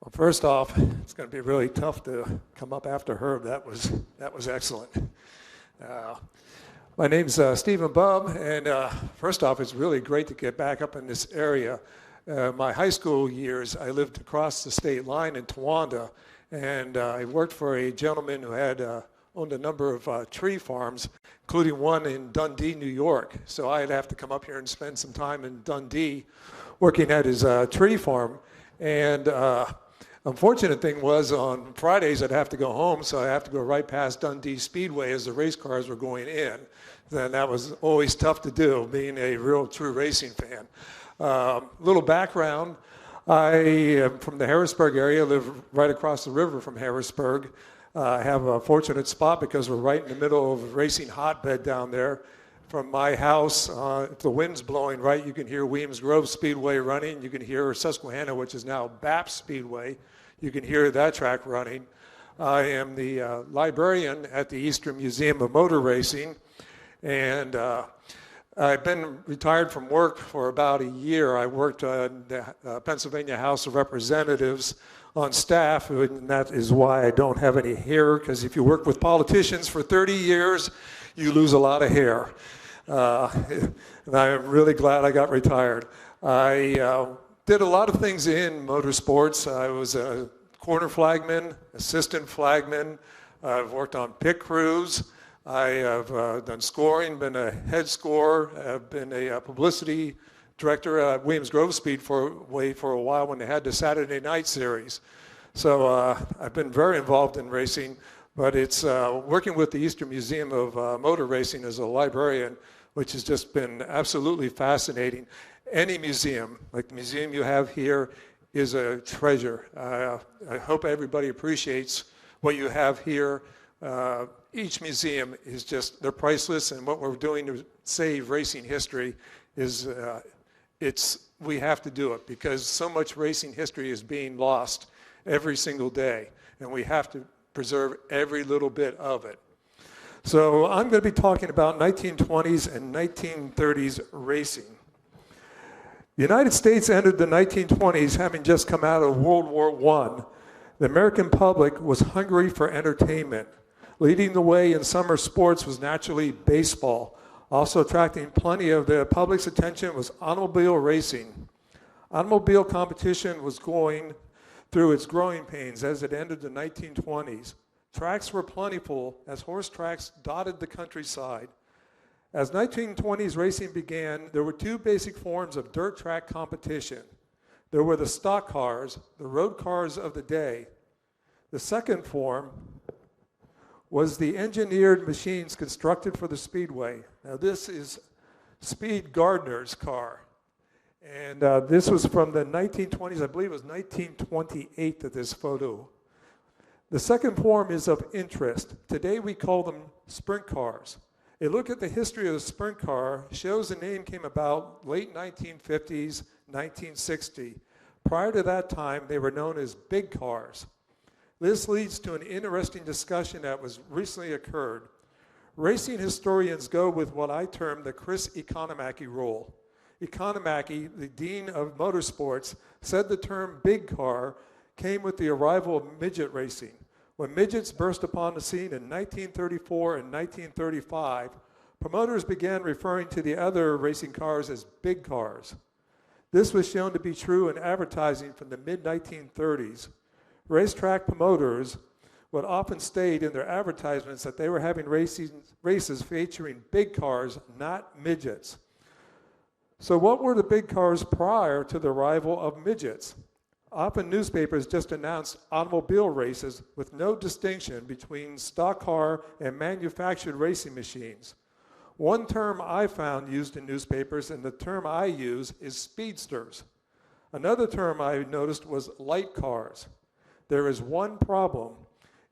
Well, first off, it's going to be really tough to come up after Herb. That was excellent. My name's Stephen Bubb, and first off, it's really great to get back up in this area. My high school years, I lived across the state line in Towanda, and I worked for a gentleman who had owned a number of tree farms, including one in Dundee, New York. So I'd have to come up here and spend some time in Dundee working at his tree farm. And unfortunate thing was on Fridays I'd have to go home, so I'd have to go right past Dundee Speedway as the race cars were going in. And that was always tough to do, being a real true racing fan. Little background, I am from the Harrisburg area, live right across the river from Harrisburg. I have a fortunate spot because we're right in the middle of a racing hotbed down there. From my house, if the wind's blowing right, you can hear Williams Grove Speedway running. You can hear Susquehanna, which is now BAP Speedway. You can hear that track running. I am the librarian at the Eastern Museum of Motor Racing, and I've been retired from work for about a year. I worked in the Pennsylvania House of Representatives on staff, and that is why I don't have any hair, because if you work with politicians for 30 years, you lose a lot of hair. And I'm really glad I got retired. I did a lot of things in motorsports. I was a corner flagman, assistant flagman. I've worked on pit crews. I have done scoring, been a head scorer. I've been a publicity director at Williams Grove Speedway for a while when they had the Saturday night series. So I've been very involved in racing, but it's working with the Eastern Museum of Motor Racing as a librarian, which has just been absolutely fascinating. Any museum, like the museum you have here, is a treasure. I hope everybody appreciates what you have here. Each museum is just, they're priceless, and what we're doing to save racing history is, we have to do it because so much racing history is being lost every single day, and we have to preserve every little bit of it. So I'm going to be talking about 1920s and 1930s racing. The United States entered the 1920s having just come out of World War I. The American public was hungry for entertainment. Leading the way in summer sports was naturally baseball. Also attracting plenty of the public's attention was automobile racing. Automobile competition was going through its growing pains as it entered the 1920s. Tracks were plentiful as horse tracks dotted the countryside. As 1920s racing began, there were two basic forms of dirt track competition. There were the stock cars, the road cars of the day. The second form was the engineered machines constructed for the speedway. Now this is Speed Gardner's car. And this was from the 1920s, I believe it was 1928 that this photo. The second form is of interest. Today we call them sprint cars. A look at the history of the sprint car shows the name came about late 1950s, 1960. Prior to that time, they were known as big cars. This leads to an interesting discussion that was recently occurred. Racing historians go with what I term the Chris Economaki rule. Economaki, the dean of motorsports, said the term big car came with the arrival of midget racing. When midgets burst upon the scene in 1934 and 1935, promoters began referring to the other racing cars as big cars. This was shown to be true in advertising from the mid-1930s. Racetrack promoters would often state in their advertisements that they were having races featuring big cars, not midgets. So what were the big cars prior to the arrival of midgets? Often newspapers just announced automobile races with no distinction between stock car and manufactured racing machines. One term I found used in newspapers, and the term I use, is speedsters. Another term I noticed was light cars. There is one problem.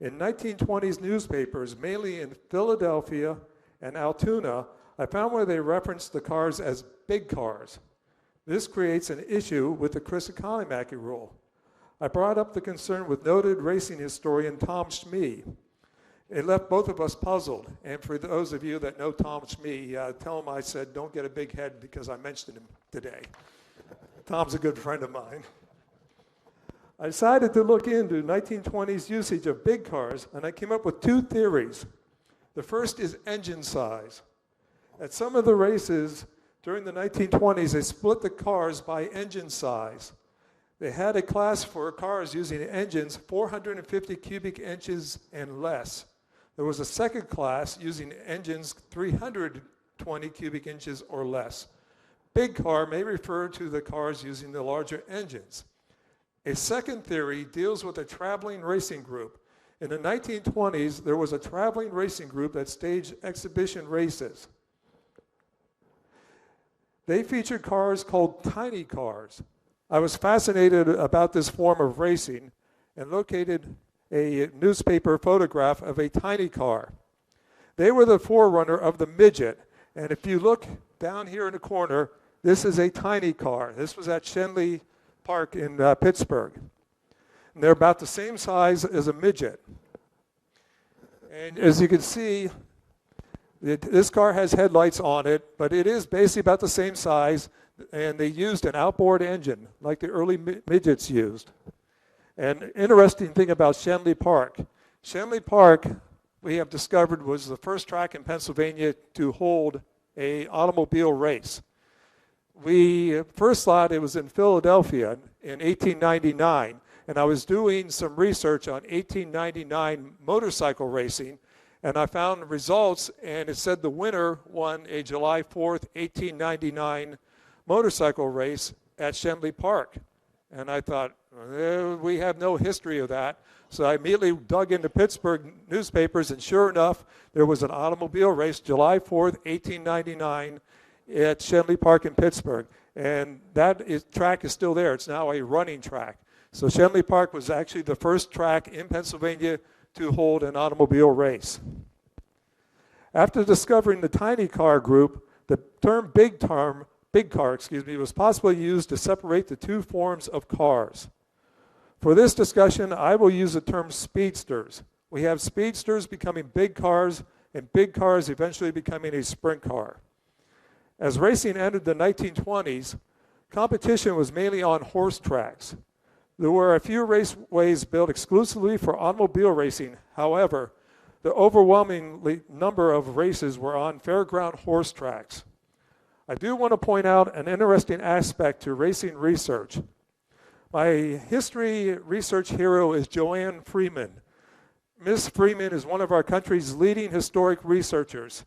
In 1920s newspapers, mainly in Philadelphia and Altoona, I found where they referenced the cars as big cars. This creates an issue with the Chris Economaki rule. I brought up the concern with noted racing historian Tom Schmee. It left both of us puzzled. And for those of you that know Tom Schmee, tell him I said don't get a big head because I mentioned him today. Tom's a good friend of mine. I decided to look into 1920s usage of big cars, and I came up with two theories. The first is engine size. At some of the races during the 1920s, they split the cars by engine size. They had a class for cars using engines 450 cubic inches and less. There was a second class using engines 320 cubic inches or less. Big car may refer to the cars using the larger engines. A second theory deals with a traveling racing group. In the 1920s, there was a traveling racing group that staged exhibition races. They featured cars called tiny cars. I was fascinated about this form of racing and located a newspaper photograph of a tiny car. They were the forerunner of the Midget, and if you look down here in the corner, this is a tiny car. This was at Shenley Park in Pittsburgh. And they're about the same size as a Midget. And as you can see, this car has headlights on it, but it is basically about the same size, and they used an outboard engine like the early Midgets used. An interesting thing about Shenley Park. Shenley Park, we have discovered, was the first track in Pennsylvania to hold an automobile race. We first thought it was in Philadelphia in 1899, and I was doing some research on 1899 motorcycle racing, and I found results, and it said the winner won a July 4th, 1899 motorcycle race at Shenley Park. And I thought, we have no history of that. So I immediately dug into Pittsburgh newspapers, and sure enough, there was an automobile race July 4th, 1899 at Shenley Park in Pittsburgh. And track is still there. It's now a running track. So Shenley Park was actually the first track in Pennsylvania to hold an automobile race. After discovering the tiny car group, the term big car, was possibly used to separate the two forms of cars. For this discussion, I will use the term speedsters. We have speedsters becoming big cars, and big cars eventually becoming a sprint car. As racing entered the 1920s, competition was mainly on horse tracks. There were a few raceways built exclusively for automobile racing. However, the overwhelming number of races were on fairground horse tracks. I do want to point out an interesting aspect to racing research. My history research hero is Joanne Freeman. Ms. Freeman is one of our country's leading historic researchers.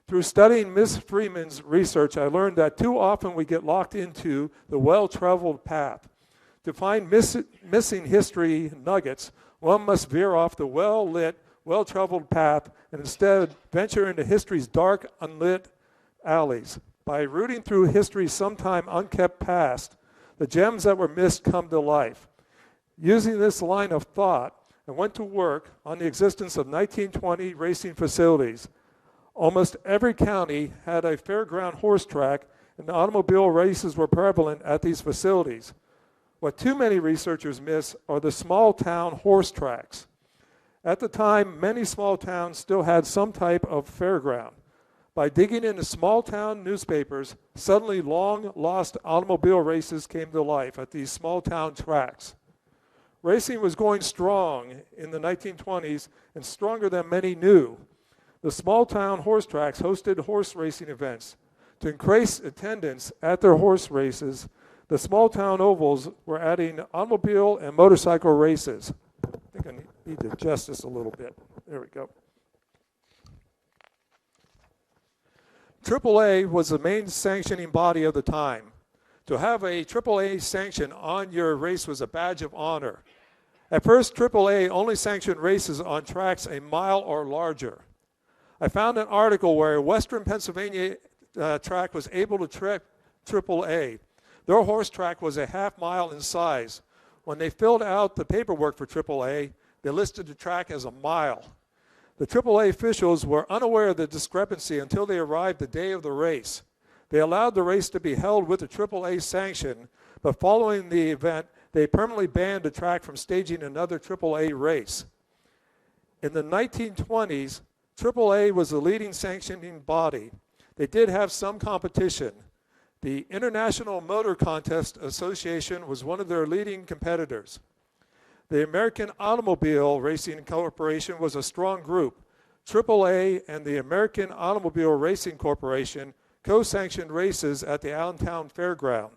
Through studying Ms. Freeman's research, I learned that too often we get locked into the well-traveled path. To find missing history nuggets, one must veer off the well-lit, well-traveled path and instead venture into history's dark, unlit alleys. By rooting through history's sometime unkept past, the gems that were missed come to life. Using this line of thought, I went to work on the existence of 1920 racing facilities. Almost every county had a fairground horse track, and automobile races were prevalent at these facilities. What too many researchers miss are the small town horse tracks. At the time, many small towns still had some type of fairground. By digging into small town newspapers, suddenly long lost automobile races came to life at these small town tracks. Racing was going strong in the 1920s and stronger than many knew. The small town horse tracks hosted horse racing events. To increase attendance at their horse races, the small town ovals were adding automobile and motorcycle races. I think I need to adjust this a little bit. There we go. AAA was the main sanctioning body of the time. To have a AAA sanction on your race was a badge of honor. At first, AAA only sanctioned races on tracks a mile or larger. I found an article where a Western Pennsylvania track was able to trip AAA. Their horse track was a half mile in size. When they filled out the paperwork for AAA, they listed the track as a mile. The AAA officials were unaware of the discrepancy until they arrived the day of the race. They allowed the race to be held with the AAA sanction, but following the event, they permanently banned the track from staging another AAA race. In the 1920s, AAA was the leading sanctioning body. They did have some competition. The International Motor Contest Association was one of their leading competitors. The American Automobile Racing Corporation was a strong group. AAA and the American Automobile Racing Corporation co-sanctioned races at the Allentown Fairground.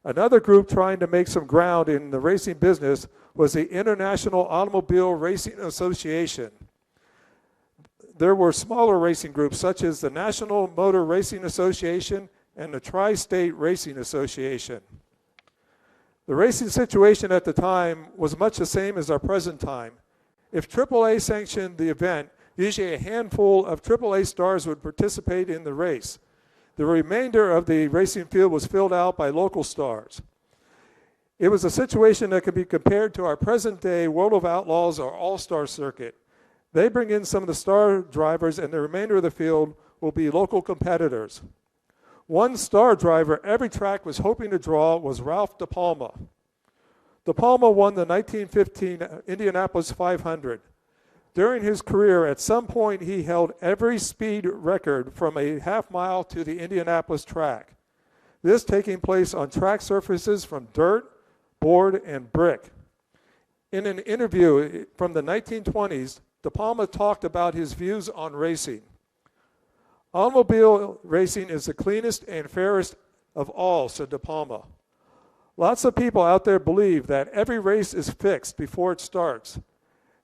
Another group trying to make some ground in the racing business was the International Automobile Racing Association. There were smaller racing groups such as the National Motor Racing Association and the Tri-State Racing Association. The racing situation at the time was much the same as our present time. If AAA sanctioned the event, usually a handful of AAA stars would participate in the race. The remainder of the racing field was filled out by local stars. It was a situation that could be compared to our present-day World of Outlaws or All-Star circuit. They bring in some of the star drivers, and the remainder of the field will be local competitors. One star driver every track was hoping to draw was Ralph De Palma. De Palma won the 1915 Indianapolis 500. During his career, at some point, he held every speed record from a half mile to the Indianapolis track. This taking place on track surfaces from dirt, board, and brick. In an interview from the 1920s, De Palma talked about his views on racing. Automobile racing is the cleanest and fairest of all, said De Palma. Lots of people out there believe that every race is fixed before it starts,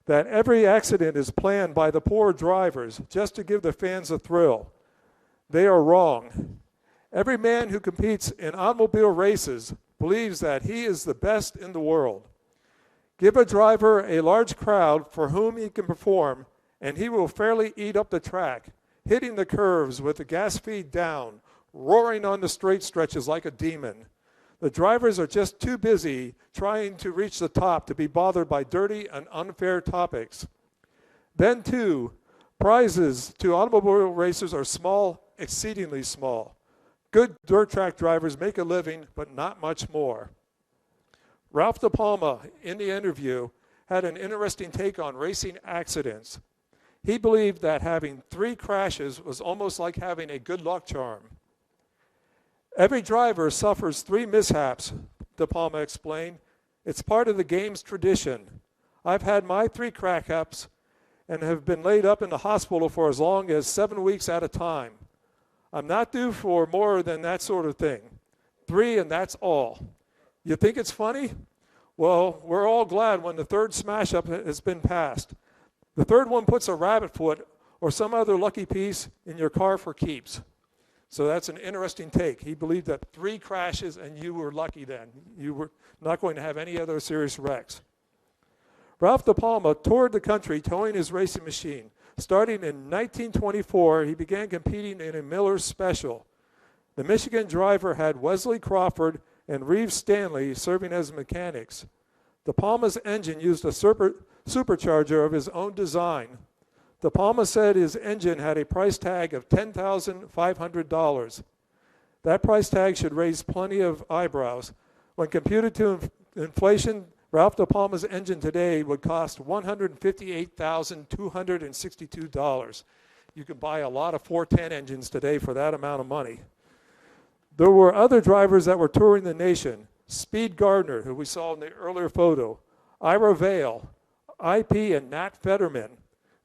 that every accident is planned by the poor drivers just to give the fans a thrill. They are wrong. Every man who competes in automobile races believes that he is the best in the world. Give a driver a large crowd for whom he can perform, and he will fairly eat up the track, hitting the curves with the gas feed down, roaring on the straight stretches like a demon. The drivers are just too busy trying to reach the top to be bothered by dirty and unfair topics. Then, too, prizes to automobile racers are small, exceedingly small. Good dirt track drivers make a living, but not much more. Ralph De Palma, in the interview, had an interesting take on racing accidents. He believed that having 3 crashes was almost like having a good luck charm. Every driver suffers 3 mishaps, De Palma explained. It's part of the game's tradition. I've had my 3 crack-ups and have been laid up in the hospital for as long as 7 weeks at a time. I'm not due for more than that sort of thing. 3 and that's all. You think it's funny? Well, we're all glad when the 3rd smash-up has been passed. The 3rd one puts a rabbit foot or some other lucky piece in your car for keeps. So that's an interesting take. He believed that 3 crashes and you were lucky then. You were not going to have any other serious wrecks. Ralph De Palma toured the country towing his racing machine. Starting in 1924, he began competing in a Miller's Special. The Michigan driver had Wesley Crawford and Reeves Stanley serving as mechanics. De Palma's engine used a supercharger of his own design. De Palma said his engine had a price tag of $10,500. That price tag should raise plenty of eyebrows. When computed to inflation, Ralph De Palma's engine today would cost $158,262. You can buy a lot of 410 engines today for that amount of money. There were other drivers that were touring the nation. Speed Gardner, who we saw in the earlier photo, Ira Vale, IP and Nat Fetterman,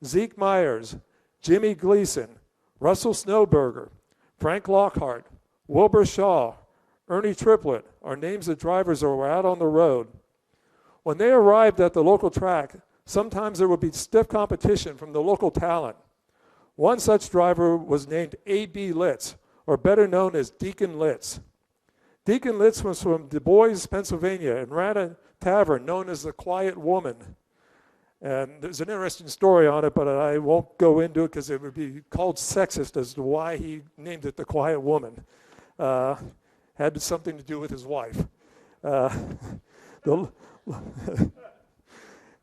Zeke Myers, Jimmy Gleason, Russell Snowberger, Frank Lockhart, Wilbur Shaw, Ernie Triplett are names of drivers that were out on the road. When they arrived at the local track, sometimes there would be stiff competition from the local talent. One such driver was named A.B. Litz, or better known as Deacon Litz. Deacon Litz was from Du Bois, Pennsylvania, and ran a tavern known as the Quiet Woman. And there's an interesting story on it, but I won't go into it because it would be called sexist as to why he named it the Quiet Woman. Had something to do with his wife. The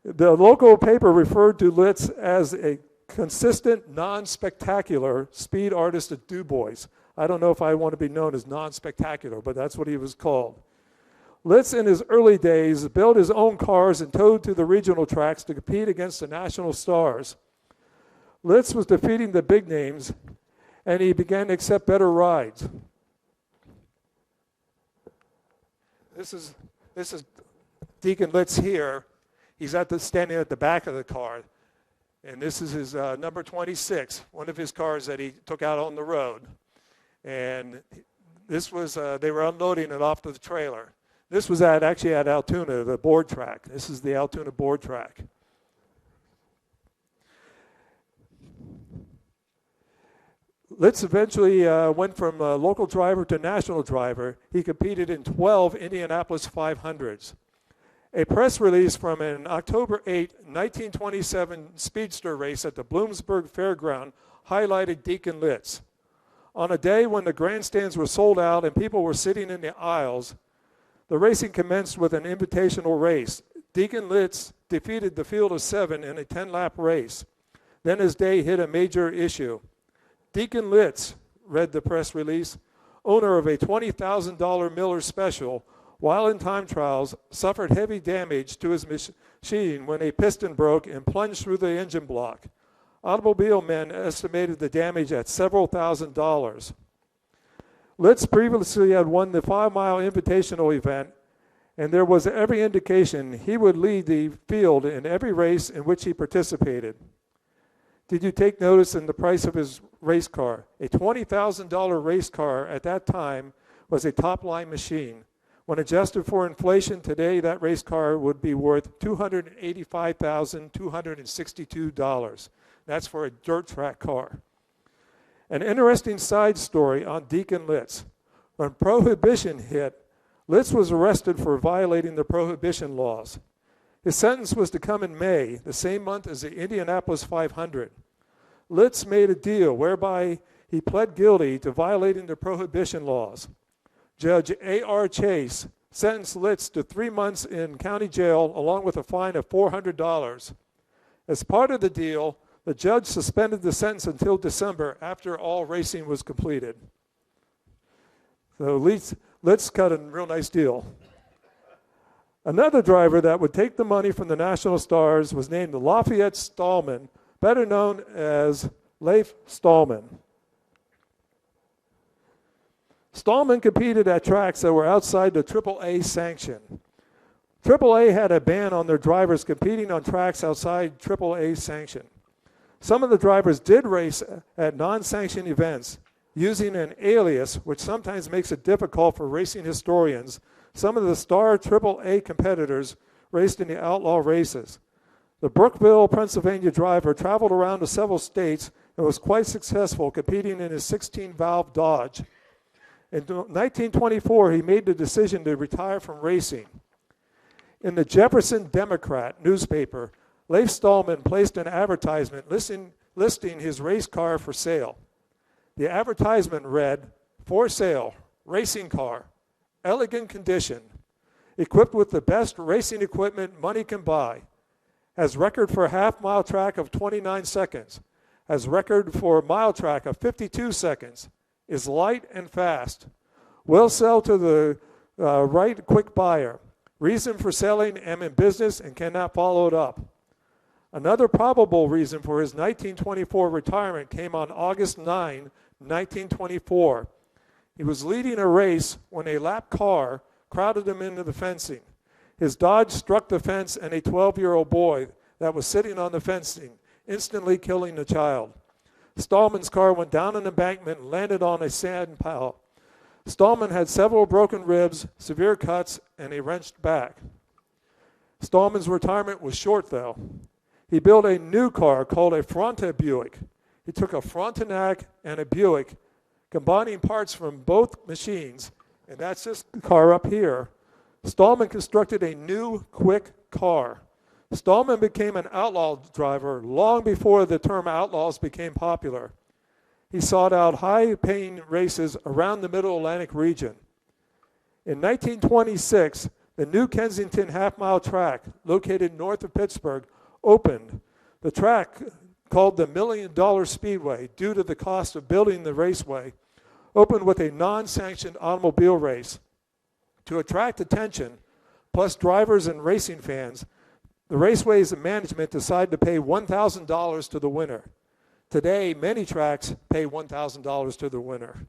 local paper referred to Litz as a consistent, non-spectacular speed artist at Du Bois. I don't know if I want to be known as non-spectacular, but that's what he was called. Litz, in his early days, built his own cars and towed to the regional tracks to compete against the national stars. Litz was defeating the big names, and he began to accept better rides. This is Deacon Litz here, He's standing at the back of the car. And this is his number 26, one of his cars that he took out on the road. And this was, they were unloading it off to the trailer. This was actually at Altoona, the board track. This is the Altoona board track. Litz eventually went from local driver to national driver. He competed in 12 Indianapolis 500s. A press release from an October 8, 1927 speedster race at the Bloomsburg Fairground highlighted Deacon Litz. On a day when the grandstands were sold out and people were sitting in the aisles, the racing commenced with an invitational race. Deacon Litz defeated the field of 7 in a 10-lap race. Then his day hit a major issue. Deacon Litz, read the press release, owner of a $20,000 Miller Special, while in time trials, suffered heavy damage to his machine when a piston broke and plunged through the engine block. Automobile men estimated the damage at several $1,000s. Litz previously had won the 5-mile invitational event, and there was every indication he would lead the field in every race in which he participated. Did you take notice in the price of his race car? A $20,000 race car at that time was a top-line machine. When adjusted for inflation, today that race car would be worth $285,262. That's for a dirt track car. An interesting side story on Deacon Litz. When Prohibition hit, Litz was arrested for violating the Prohibition laws. His sentence was to come in May, the same month as the Indianapolis 500. Litz made a deal whereby he pled guilty to violating the Prohibition laws. Judge A.R. Chase sentenced Litz to 3 months in county jail along with a fine of $400. As part of the deal, the judge suspended the sentence until December after all racing was completed. So Litz cut a real nice deal. Another driver that would take the money from the national stars was named Lafayette Stallman, better known as Leif Stallman. Stallman competed at tracks that were outside the AAA sanction. AAA had a ban on their drivers competing on tracks outside AAA sanction. Some of the drivers did race at non-sanctioned events using an alias, which sometimes makes it difficult for racing historians. Some of the star AAA competitors raced in the outlaw races. The Brookville, Pennsylvania driver traveled around to several states and was quite successful competing in his 16-valve Dodge. In 1924, he made the decision to retire from racing. In the Jefferson Democrat newspaper, Leif Stallman placed an advertisement listing his race car for sale. The advertisement read, "For sale, racing car, elegant condition, equipped with the best racing equipment money can buy, has record for half-mile track of 29 seconds, has record for mile track of 52 seconds, is light and fast, will sell to the right quick buyer. Reason for selling, am in business and cannot follow it up." Another probable reason for his 1924 retirement came on August 9, 1924. He was leading a race when a lap car crowded him into the fencing. His Dodge struck the fence and a 12-year-old boy that was sitting on the fencing, instantly killing the child. Stallman's car went down an embankment and landed on a sand pile. Stallman had several broken ribs, severe cuts, and a wrenched back. Stallman's retirement was short, though. He built a new car called a Fronte Buick. He took a Frontenac and a Buick, combining parts from both machines, and that's this car up here. Stallman constructed a new, quick car. Stallman became an outlaw driver long before the term outlaws became popular. He sought out high-paying races around the Middle Atlantic region. In 1926, the new Kensington half-mile track, located north of Pittsburgh, opened. The track, called the $1 Million Speedway due to the cost of building the raceway, opened with a non-sanctioned automobile race. To attract attention, plus drivers and racing fans, the raceway's management decided to pay $1,000 to the winner. Today, many tracks pay $1,000 to the winner.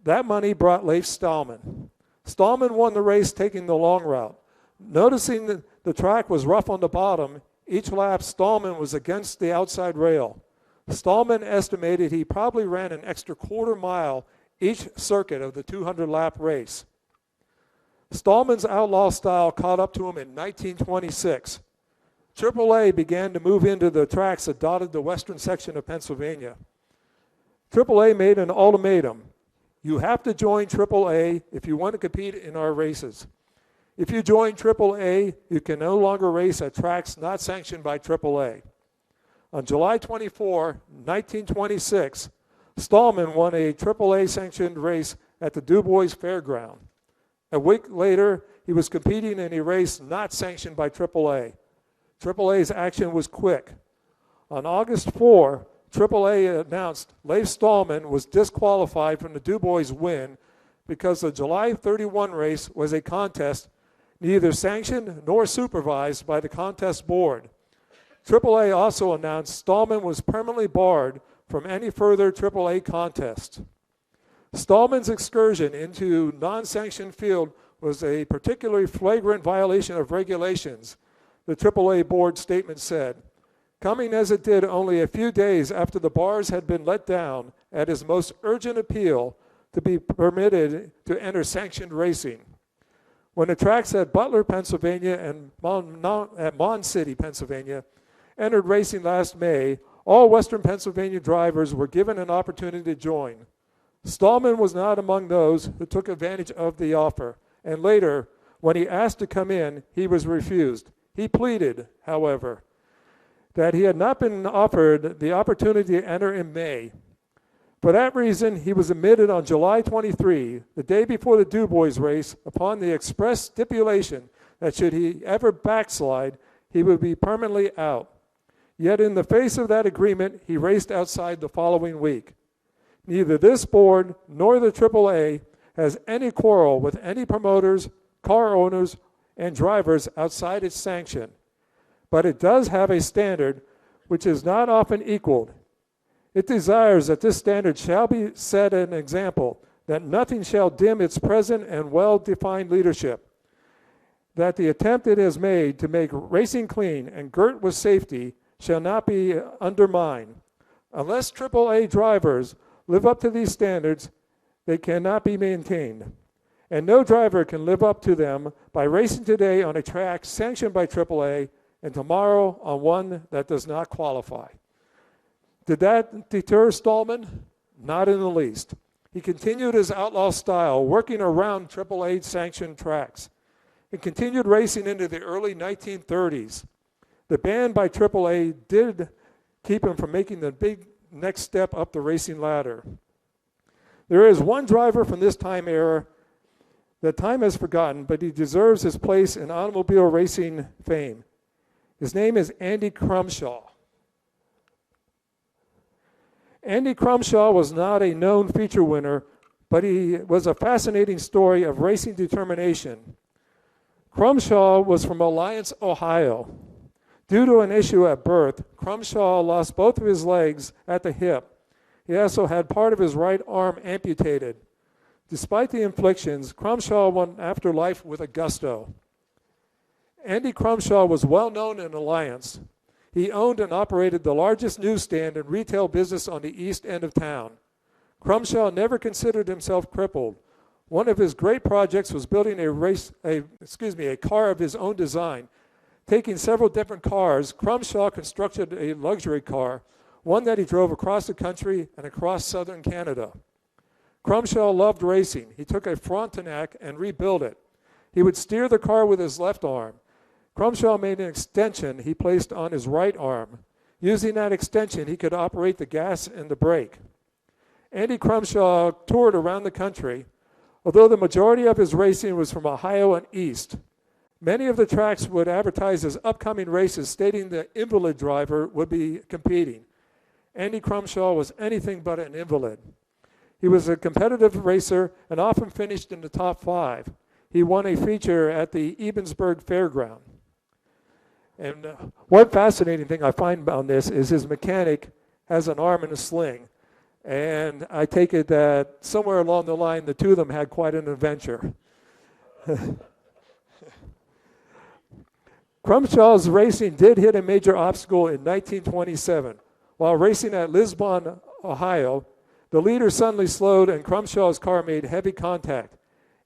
That money brought Leif Stallman. Stallman won the race taking the long route. Noticing The track was rough on the bottom. Each lap, Stallman was against the outside rail. Stallman estimated he probably ran an extra quarter mile each circuit of the 200-lap race. Stallman's outlaw style caught up to him in 1926. AAA began to move into the tracks that dotted the western section of Pennsylvania. AAA made an ultimatum. You have to join AAA if you want to compete in our races. If you join AAA, you can no longer race at tracks not sanctioned by AAA. On July 24, 1926, Stallman won a AAA-sanctioned race at the Du Bois Fairground. A week later, he was competing in a race not sanctioned by AAA. AAA's action was quick. On August 4, AAA announced Leif Stallman was disqualified from the Du Bois win because the July 31 race was a contest neither sanctioned nor supervised by the contest board. AAA also announced Stallman was permanently barred from any further AAA contests. Stallman's excursion into non-sanctioned field was a particularly flagrant violation of regulations, the AAA board statement said, coming as it did only a few days after the bars had been let down at his most urgent appeal to be permitted to enter sanctioned racing. When the tracks at Butler, Pennsylvania and Mon City, Pennsylvania entered racing last May, all Western Pennsylvania drivers were given an opportunity to join. Stallman was not among those who took advantage of the offer, and later, when he asked to come in, he was refused. He pleaded, however, that he had not been offered the opportunity to enter in May. For that reason, he was admitted on July 23, the day before the Du Bois race, upon the express stipulation that should he ever backslide, he would be permanently out. Yet in the face of that agreement, he raced outside the following week. Neither this board nor the AAA has any quarrel with any promoters, car owners, and drivers outside its sanction. But it does have a standard which is not often equaled. It desires that this standard shall be set an example, that nothing shall dim its present and well-defined leadership, that the attempt it has made to make racing clean and girt with safety shall not be undermined. Unless AAA drivers live up to these standards, they cannot be maintained. And no driver can live up to them by racing today on a track sanctioned by AAA and tomorrow on one that does not qualify. Did that deter Stallman? Not in the least. He continued his outlaw style, working around AAA-sanctioned tracks, and continued racing into the early 1930s. The ban by AAA did keep him from making the big next step up the racing ladder. There is one driver from this time era that time has forgotten, but he deserves his place in automobile racing fame. His name is Andy Crumshaw. Andy Crumshaw was not a known feature winner, but he was a fascinating story of racing determination. Crumshaw was from Alliance, Ohio. Due to an issue at birth, Crumshaw lost both of his legs at the hip. He also had part of his right arm amputated. Despite the inflictions, Crumshaw went after life with a gusto. Andy Crumshaw was well known in Alliance. He owned and operated the largest newsstand and retail business on the east end of town. Crumshaw never considered himself crippled. One of his great projects was building a car of his own design. Taking several different cars, Crumshaw constructed a luxury car, one that he drove across the country and across southern Canada. Crumshaw loved racing. He took a Frontenac and rebuilt it. He would steer the car with his left arm. Crumshaw made an extension he placed on his right arm. Using that extension, he could operate the gas and the brake. Andy Crumshaw toured around the country, although the majority of his racing was from Ohio and east. Many of the tracks would advertise as upcoming races, stating the invalid driver would be competing. Andy Crumshaw was anything but an invalid. He was a competitive racer and often finished in the top 5. He won a feature at the Ebensburg Fairground. And one fascinating thing I find on this is his mechanic has an arm in a sling. And I take it that somewhere along the line, the two of them had quite an adventure. Crumshaw's racing did hit a major obstacle in 1927. While racing at Lisbon, Ohio, the leader suddenly slowed and Crumshaw's car made heavy contact.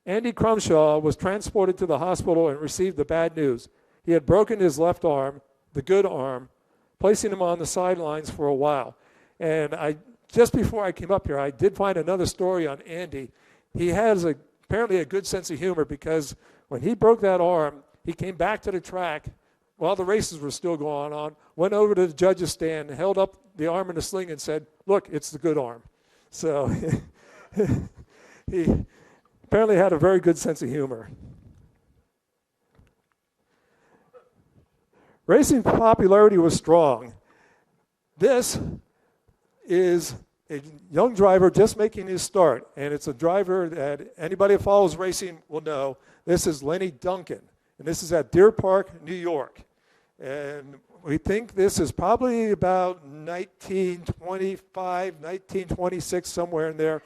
Andy Crumshaw was transported to the hospital and received the bad news. He had broken his left arm, the good arm, placing him on the sidelines for a while. And just before I came up here, I did find another story on Andy. He has apparently a good sense of humor because when he broke that arm, he came back to the track while the races were still going on, went over to the judge's stand, held up the arm in a sling and said, "Look, it's the good arm." So he apparently had a very good sense of humor. Racing popularity was strong. This is a young driver just making his start, and it's a driver that anybody who follows racing will know. This is Lenny Duncan, and this is at Deer Park, New York. And we think this is probably about 1925, 1926, somewhere in there.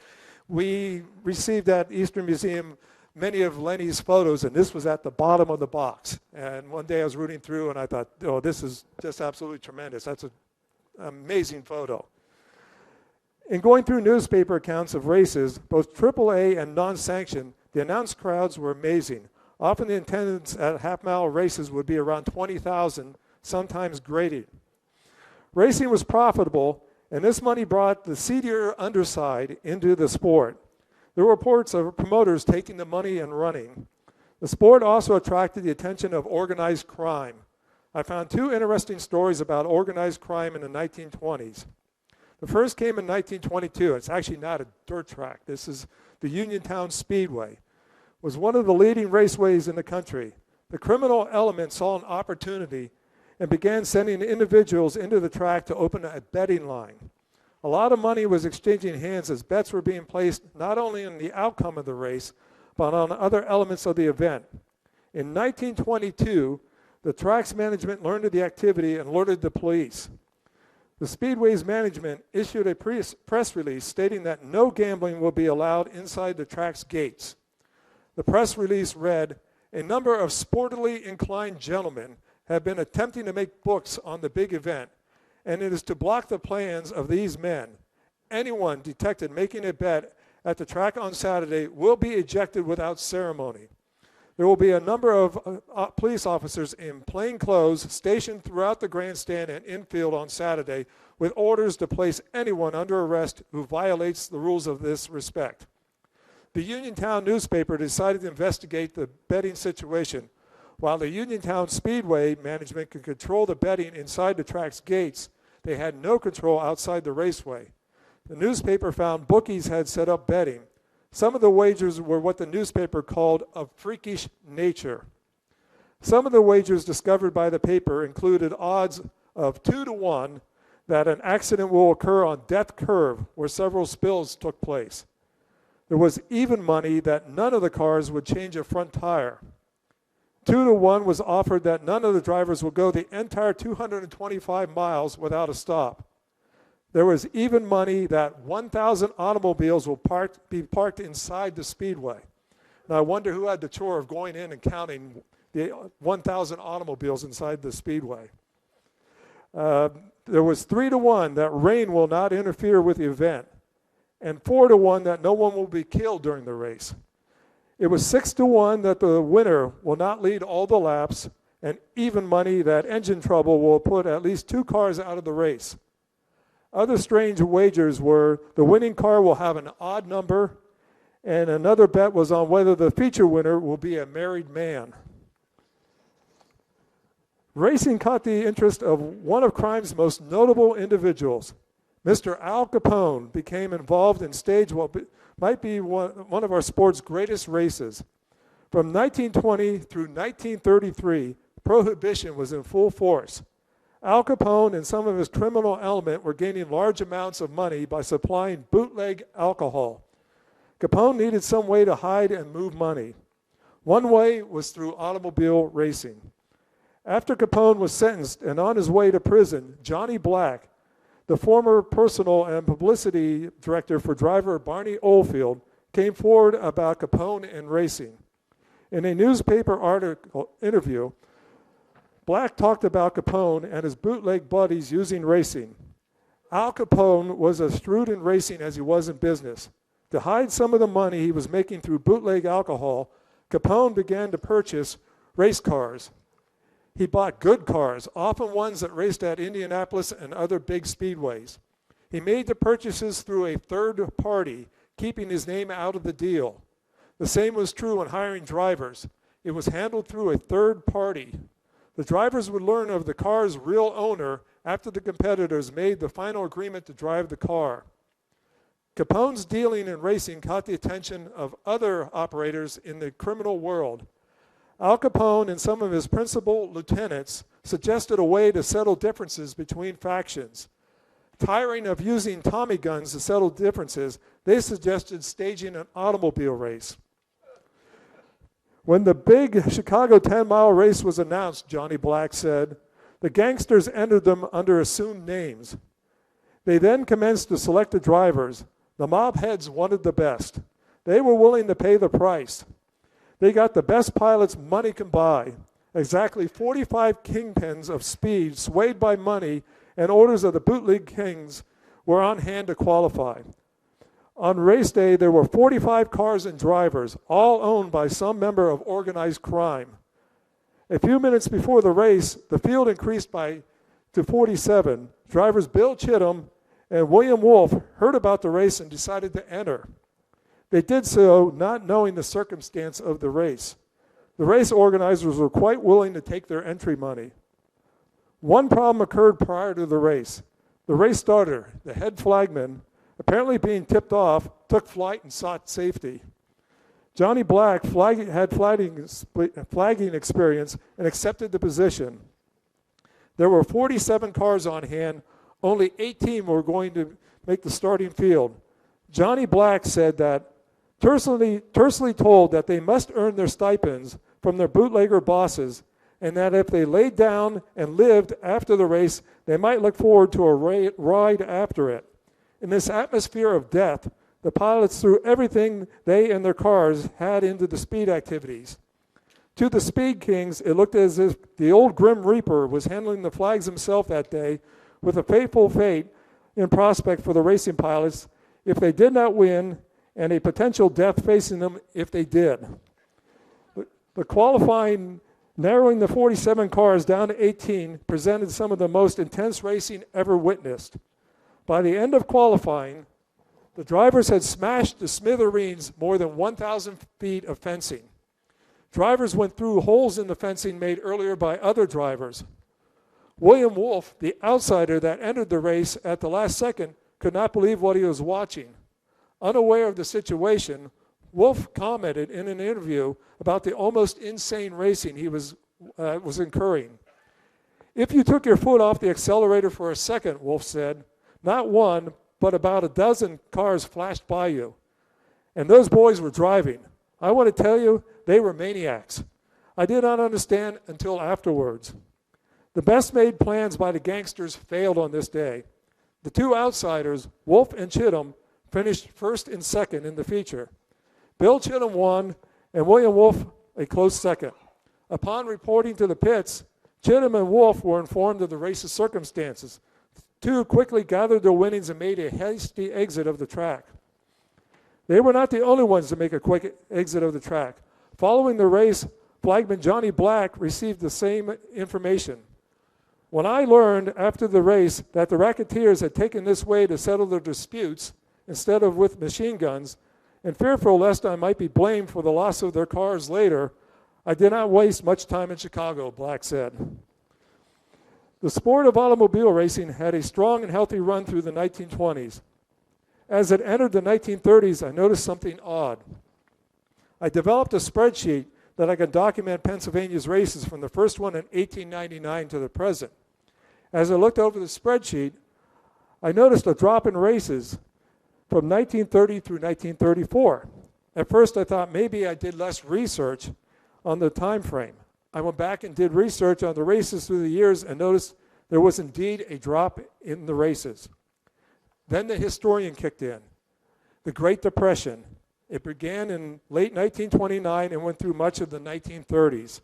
We received at Eastern Museum many of Lenny's photos, and this was at the bottom of the box. And one day I was rooting through, and I thought, oh, this is just absolutely tremendous. That's an amazing photo. In going through newspaper accounts of races, both AAA and non-sanctioned, the announced crowds were amazing. Often the attendance at half-mile races would be around 20,000, sometimes greater. Racing was profitable, and this money brought the seedier underside into the sport. There were reports of promoters taking the money and running. The sport also attracted the attention of organized crime. I found two interesting stories about organized crime in the 1920s. The first came in 1922. It's actually not a dirt track. This is the Uniontown Speedway. It was one of the leading raceways in the country. The criminal element saw an opportunity and began sending individuals into the track to open a betting line. A lot of money was exchanging hands as bets were being placed not only on the outcome of the race, but on other elements of the event. In 1922, the track's management learned of the activity and alerted the police. The Speedway's management issued a press release stating that no gambling will be allowed inside the track's gates. The press release read, "A number of sportily inclined gentlemen have been attempting to make books on the big event, and it is to block the plans of these men. Anyone detected making a bet at the track on Saturday will be ejected without ceremony. There will be a number of police officers in plain clothes stationed throughout the grandstand and infield on Saturday with orders to place anyone under arrest who violates the rules of this respect." The Uniontown newspaper decided to investigate the betting situation. While the Uniontown Speedway management could control the betting inside the track's gates, they had no control outside the raceway. The newspaper found bookies had set up betting. Some of the wagers were what the newspaper called of freakish nature. Some of the wagers discovered by the paper included odds of 2-1 that an accident will occur on Death Curve, where several spills took place. There was even money that none of the cars would change a front tire. 2-1 was offered that none of the drivers would go the entire 225 miles without a stop. There was even money that 1,000 automobiles will be parked inside the speedway. Now I wonder who had the chore of going in and counting the 1,000 automobiles inside the speedway. There was 3-1 that rain will not interfere with the event, and 4-1 that no one will be killed during the race. It was 6-1 that the winner will not lead all the laps, and even money that engine trouble will put at least 2 cars out of the race. Other strange wagers were the winning car will have an odd number, and another bet was on whether the feature winner will be a married man. Racing caught the interest of one of crime's most notable individuals. Mr. Al Capone became involved and staged what might be one of our sport's greatest races. From 1920 through 1933, prohibition was in full force. Al Capone and some of his criminal element were gaining large amounts of money by supplying bootleg alcohol. Capone needed some way to hide and move money. One way was through automobile racing. After Capone was sentenced and on his way to prison, Johnny Black, the former personal and publicity director for driver Barney Oldfield, came forward about Capone and racing. In a newspaper interview, Black talked about Capone and his bootleg buddies using racing. Al Capone was as shrewd in racing as he was in business. To hide some of the money he was making through bootleg alcohol, Capone began to purchase race cars. He bought good cars, often ones that raced at Indianapolis and other big speedways. He made the purchases through a third party, keeping his name out of the deal. The same was true when hiring drivers. It was handled through a third party. The drivers would learn of the car's real owner after the competitors made the final agreement to drive the car. Capone's dealing in racing caught the attention of other operators in the criminal world. Al Capone and some of his principal lieutenants suggested a way to settle differences between factions. Tiring of using Tommy guns to settle differences, they suggested staging an automobile race. When the big Chicago 10-mile race was announced, Johnny Black said, the gangsters entered them under assumed names. They then commenced to select the drivers. The mob heads wanted the best. They were willing to pay the price. They got the best pilots money can buy. Exactly 45 kingpins of speed, swayed by money and orders of the bootleg kings, were on hand to qualify. On race day, there were 45 cars and drivers, all owned by some member of organized crime. A few minutes before the race, the field increased to 47. Drivers Bill Chittum and William Wolf heard about the race and decided to enter. They did so not knowing the circumstance of the race. The race organizers were quite willing to take their entry money. One problem occurred prior to the race. The race starter, the head flagman, apparently being tipped off, took flight and sought safety. Johnny Black had flagging experience and accepted the position. There were 47 cars on hand. Only 18 were going to make the starting field. Johnny Black said that, tersely told that they must earn their stipends from their bootlegger bosses, and that if they laid down and lived after the race, they might look forward to a ride after it. In this atmosphere of death, the pilots threw everything they and their cars had into the speed activities. To the Speed Kings, it looked as if the old Grim Reaper was handling the flags himself that day, with a fateful fate in prospect for the racing pilots if they did not win, and a potential death facing them if they did. The qualifying, narrowing the 47 cars down to 18, presented some of the most intense racing ever witnessed. By the end of qualifying, the drivers had smashed to smithereens more than 1,000 feet of fencing. Drivers went through holes in the fencing made earlier by other drivers. William Wolf, the outsider that entered the race at the last second, could not believe what he was watching. Unaware of the situation, Wolf commented in an interview about the almost insane racing he was incurring. If you took your foot off the accelerator for a second, Wolf said, not one, but about a dozen cars flashed by you. And those boys were driving. I want to tell you, they were maniacs. I did not understand until afterwards. The best made plans by the gangsters failed on this day. The two outsiders, Wolf and Chittum, finished first and second in the feature. Bill Chittum won, and William Wolf a close second. Upon reporting to the pits, Chittum and Wolf were informed of the race's circumstances. The two quickly gathered their winnings and made a hasty exit of the track. They were not the only ones to make a quick exit of the track. Following the race, flagman Johnny Black received the same information. When I learned after the race that the racketeers had taken this way to settle their disputes instead of with machine guns, and fearful lest I might be blamed for the loss of their cars later, I did not waste much time in Chicago, Black said. The sport of automobile racing had a strong and healthy run through the 1920s. As it entered the 1930s, I noticed something odd. I developed a spreadsheet that I could document Pennsylvania's races from the first one in 1899 to the present. As I looked over the spreadsheet, I noticed a drop in races from 1930 through 1934. At first I thought maybe I did less research on the time frame. I went back and did research on the races through the years and noticed there was indeed a drop in the races. Then the historian kicked in, the Great Depression. It began in late 1929 and went through much of the 1930s.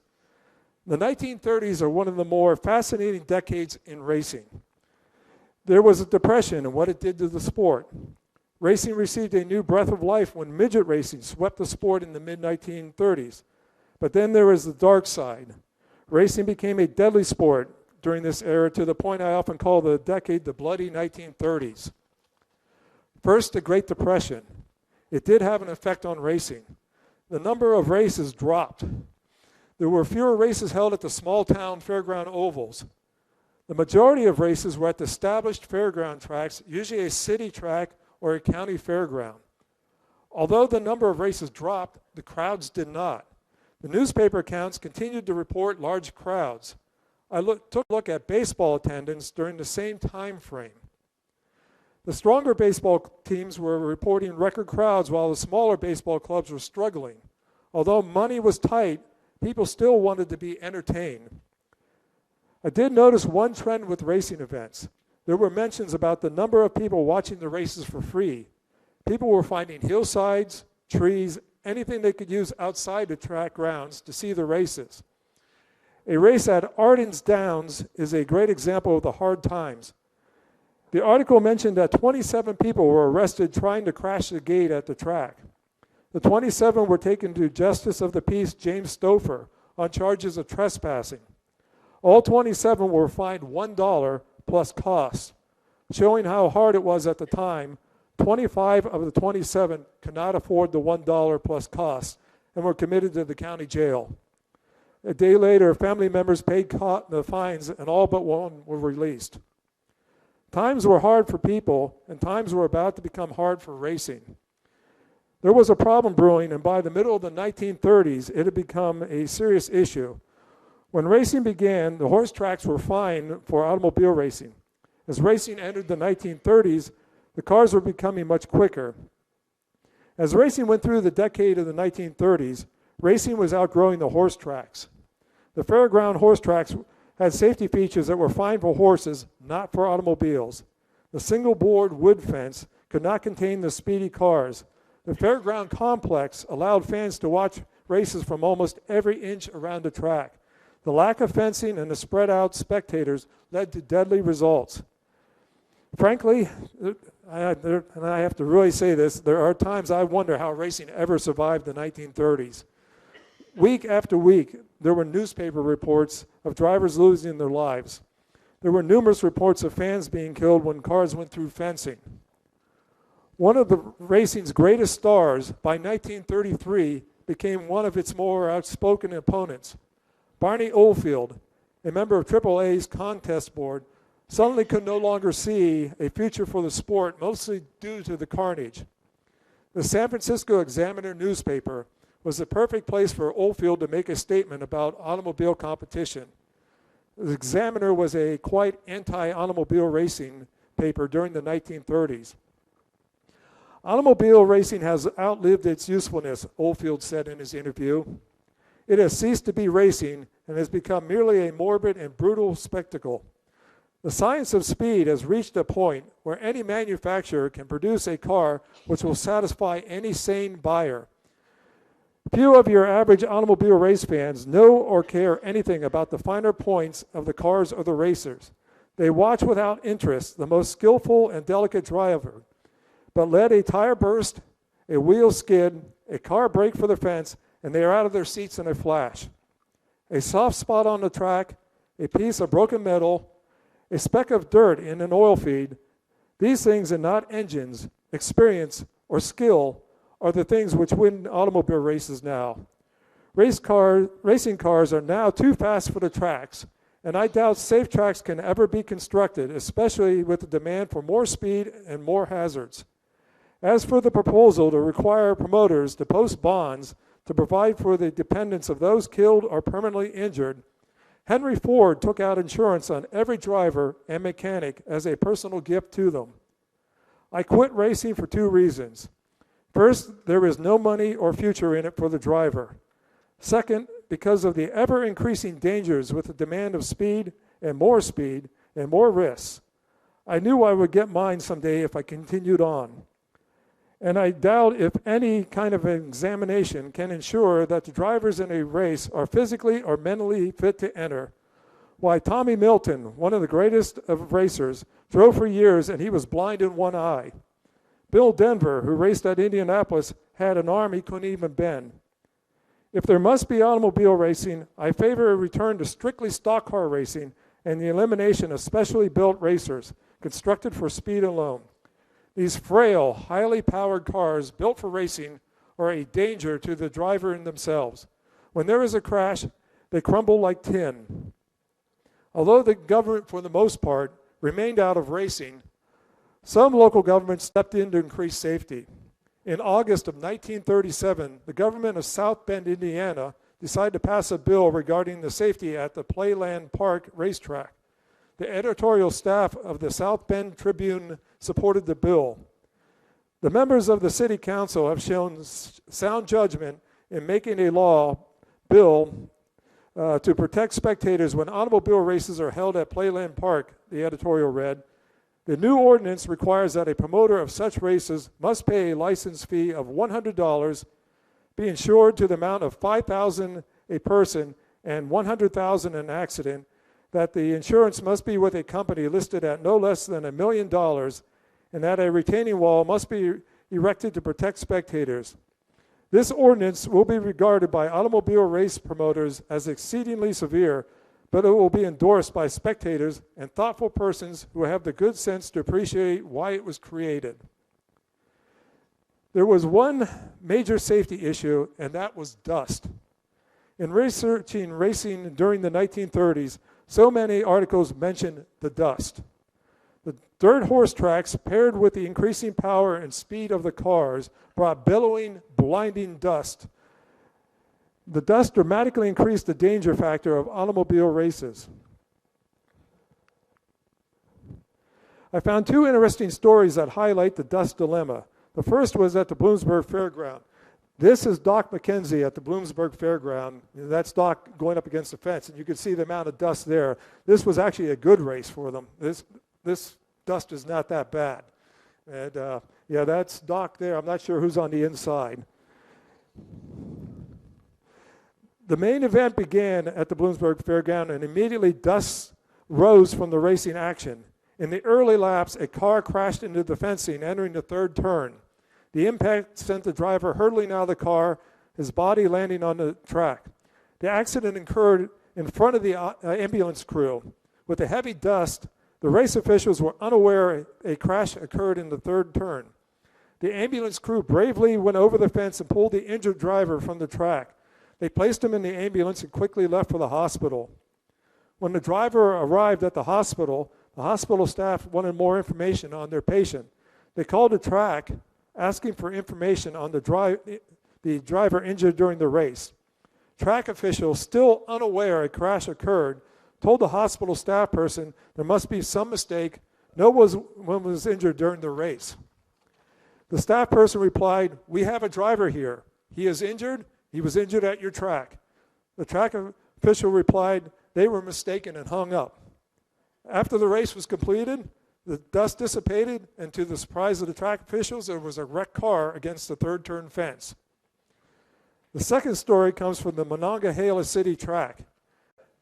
The 1930s are one of the more fascinating decades in racing. There was a depression and what it did to the sport. Racing received a new breath of life when midget racing swept the sport in the mid-1930s. But then there was the dark side. Racing became a deadly sport during this era to the point I often call the decade the bloody 1930s. First, the Great Depression. It did have an effect on racing. The number of races dropped. There were fewer races held at the small-town fairground ovals. The majority of races were at the established fairground tracks, usually a city track or a county fairground. Although the number of races dropped, the crowds did not. The newspaper accounts continued to report large crowds. I took a look at baseball attendance during the same time frame. The stronger baseball teams were reporting record crowds while the smaller baseball clubs were struggling. Although money was tight, people still wanted to be entertained. I did notice one trend with racing events. There were mentions about the number of people watching the races for free. People were finding hillsides, trees, anything they could use outside the track grounds to see the races. A race at Arden's Downs is a great example of the hard times. The article mentioned that 27 people were arrested trying to crash the gate at the track. The 27 were taken to Justice of the Peace James Stouffer on charges of trespassing. All 27 were fined $1 plus costs. Showing how hard it was at the time, 25 of the 27 could not afford the $1 plus costs and were committed to the county jail. A day later, family members paid the fines and all but one were released. Times were hard for people, and times were about to become hard for racing. There was a problem brewing, and by the middle of the 1930s, it had become a serious issue. When racing began, the horse tracks were fine for automobile racing. As racing entered the 1930s, the cars were becoming much quicker. As racing went through the decade of the 1930s, racing was outgrowing the horse tracks. The fairground horse tracks had safety features that were fine for horses, not for automobiles. The single-board wood fence could not contain the speedy cars. The fairground complex allowed fans to watch races from almost every inch around the track. The lack of fencing and the spread-out spectators led to deadly results. Frankly, and I have to really say this, there are times I wonder how racing ever survived the 1930s. Week after week, there were newspaper reports of drivers losing their lives. There were numerous reports of fans being killed when cars went through fencing. One of the racing's greatest stars, by 1933, became one of its more outspoken opponents. Barney Oldfield, a member of AAA's contest board, suddenly could no longer see a future for the sport, mostly due to the carnage. The San Francisco Examiner newspaper was the perfect place for Oldfield to make a statement about automobile competition. The Examiner was a quite anti-automobile racing paper during the 1930s. Automobile racing has outlived its usefulness, Oldfield said in his interview. It has ceased to be racing and has become merely a morbid and brutal spectacle. The science of speed has reached a point where any manufacturer can produce a car which will satisfy any sane buyer. Few of your average automobile race fans know or care anything about the finer points of the cars or the racers. They watch without interest the most skillful and delicate driver, but let a tire burst, a wheel skid, a car brake for the fence, and they are out of their seats in a flash. A soft spot on the track, a piece of broken metal, a speck of dirt in an oil feed, these things and not engines, experience, or skill are the things which win automobile races now. Racing cars are now too fast for the tracks, and I doubt safe tracks can ever be constructed, especially with the demand for more speed and more hazards. As for the proposal to require promoters to post bonds to provide for the dependents of those killed or permanently injured, Henry Ford took out insurance on every driver and mechanic as a personal gift to them. I quit racing for two reasons. First, there is no money or future in it for the driver. Second, because of the ever-increasing dangers with the demand of speed and more risks. I knew I would get mine someday if I continued on. And I doubt if any kind of examination can ensure that the drivers in a race are physically or mentally fit to enter. Why, Tommy Milton, one of the greatest of racers, drove for years and he was blind in one eye. Bill Denver, who raced at Indianapolis, had an arm he couldn't even bend. If there must be automobile racing, I favor a return to strictly stock car racing and the elimination of specially built racers, constructed for speed alone. These frail, highly powered cars built for racing are a danger to the driver and themselves. When there is a crash, they crumble like tin. Although the government, for the most part, remained out of racing, some local governments stepped in to increase safety. In August of 1937, the government of South Bend, Indiana, decided to pass a bill regarding the safety at the Playland Park racetrack. The editorial staff of the South Bend Tribune supported the bill. The members of the city council have shown sound judgment in making a bill to protect spectators when automobile races are held at Playland Park, the editorial read. The new ordinance requires that a promoter of such races must pay a license fee of $100, be insured to the amount of $5,000 a person and $100,000 an accident, that the insurance must be with a company listed at no less than $1 million, and that a retaining wall must be erected to protect spectators. This ordinance will be regarded by automobile race promoters as exceedingly severe, but it will be endorsed by spectators and thoughtful persons who have the good sense to appreciate why it was created. There was one major safety issue, and that was dust. In researching racing during the 1930s, so many articles mention the dust. The dirt horse tracks, paired with the increasing power and speed of the cars, brought billowing, blinding dust. The dust dramatically increased the danger factor of automobile races. I found two interesting stories that highlight the dust dilemma. The first was at the Bloomsburg Fairground. This is Doc McKenzie at the Bloomsburg Fairground. That's Doc going up against the fence, and you can see the amount of dust there. This was actually a good race for them. This dust is not that bad. And yeah, that's Doc there. I'm not sure who's on the inside. The main event began at the Bloomsburg Fairground, and immediately dust rose from the racing action. In the early laps, a car crashed into the fencing, entering the third turn. The impact sent the driver hurtling out of the car, his body landing on the track. The accident occurred in front of the ambulance crew. With the heavy dust, the race officials were unaware a crash occurred in the third turn. The ambulance crew bravely went over the fence and pulled the injured driver from the track. They placed him in the ambulance and quickly left for the hospital. When the driver arrived at the hospital staff wanted more information on their patient. They called the track, asking for information on the driver injured during the race. Track officials, still unaware a crash occurred, told the hospital staff person there must be some mistake. No one was injured during the race. The staff person replied, "We have a driver here. He is injured. He was injured at your track." The track official replied, "They were mistaken," and hung up. After the race was completed, the dust dissipated, and to the surprise of the track officials, there was a wrecked car against the third turn fence. The second story comes from the Monongahela City track.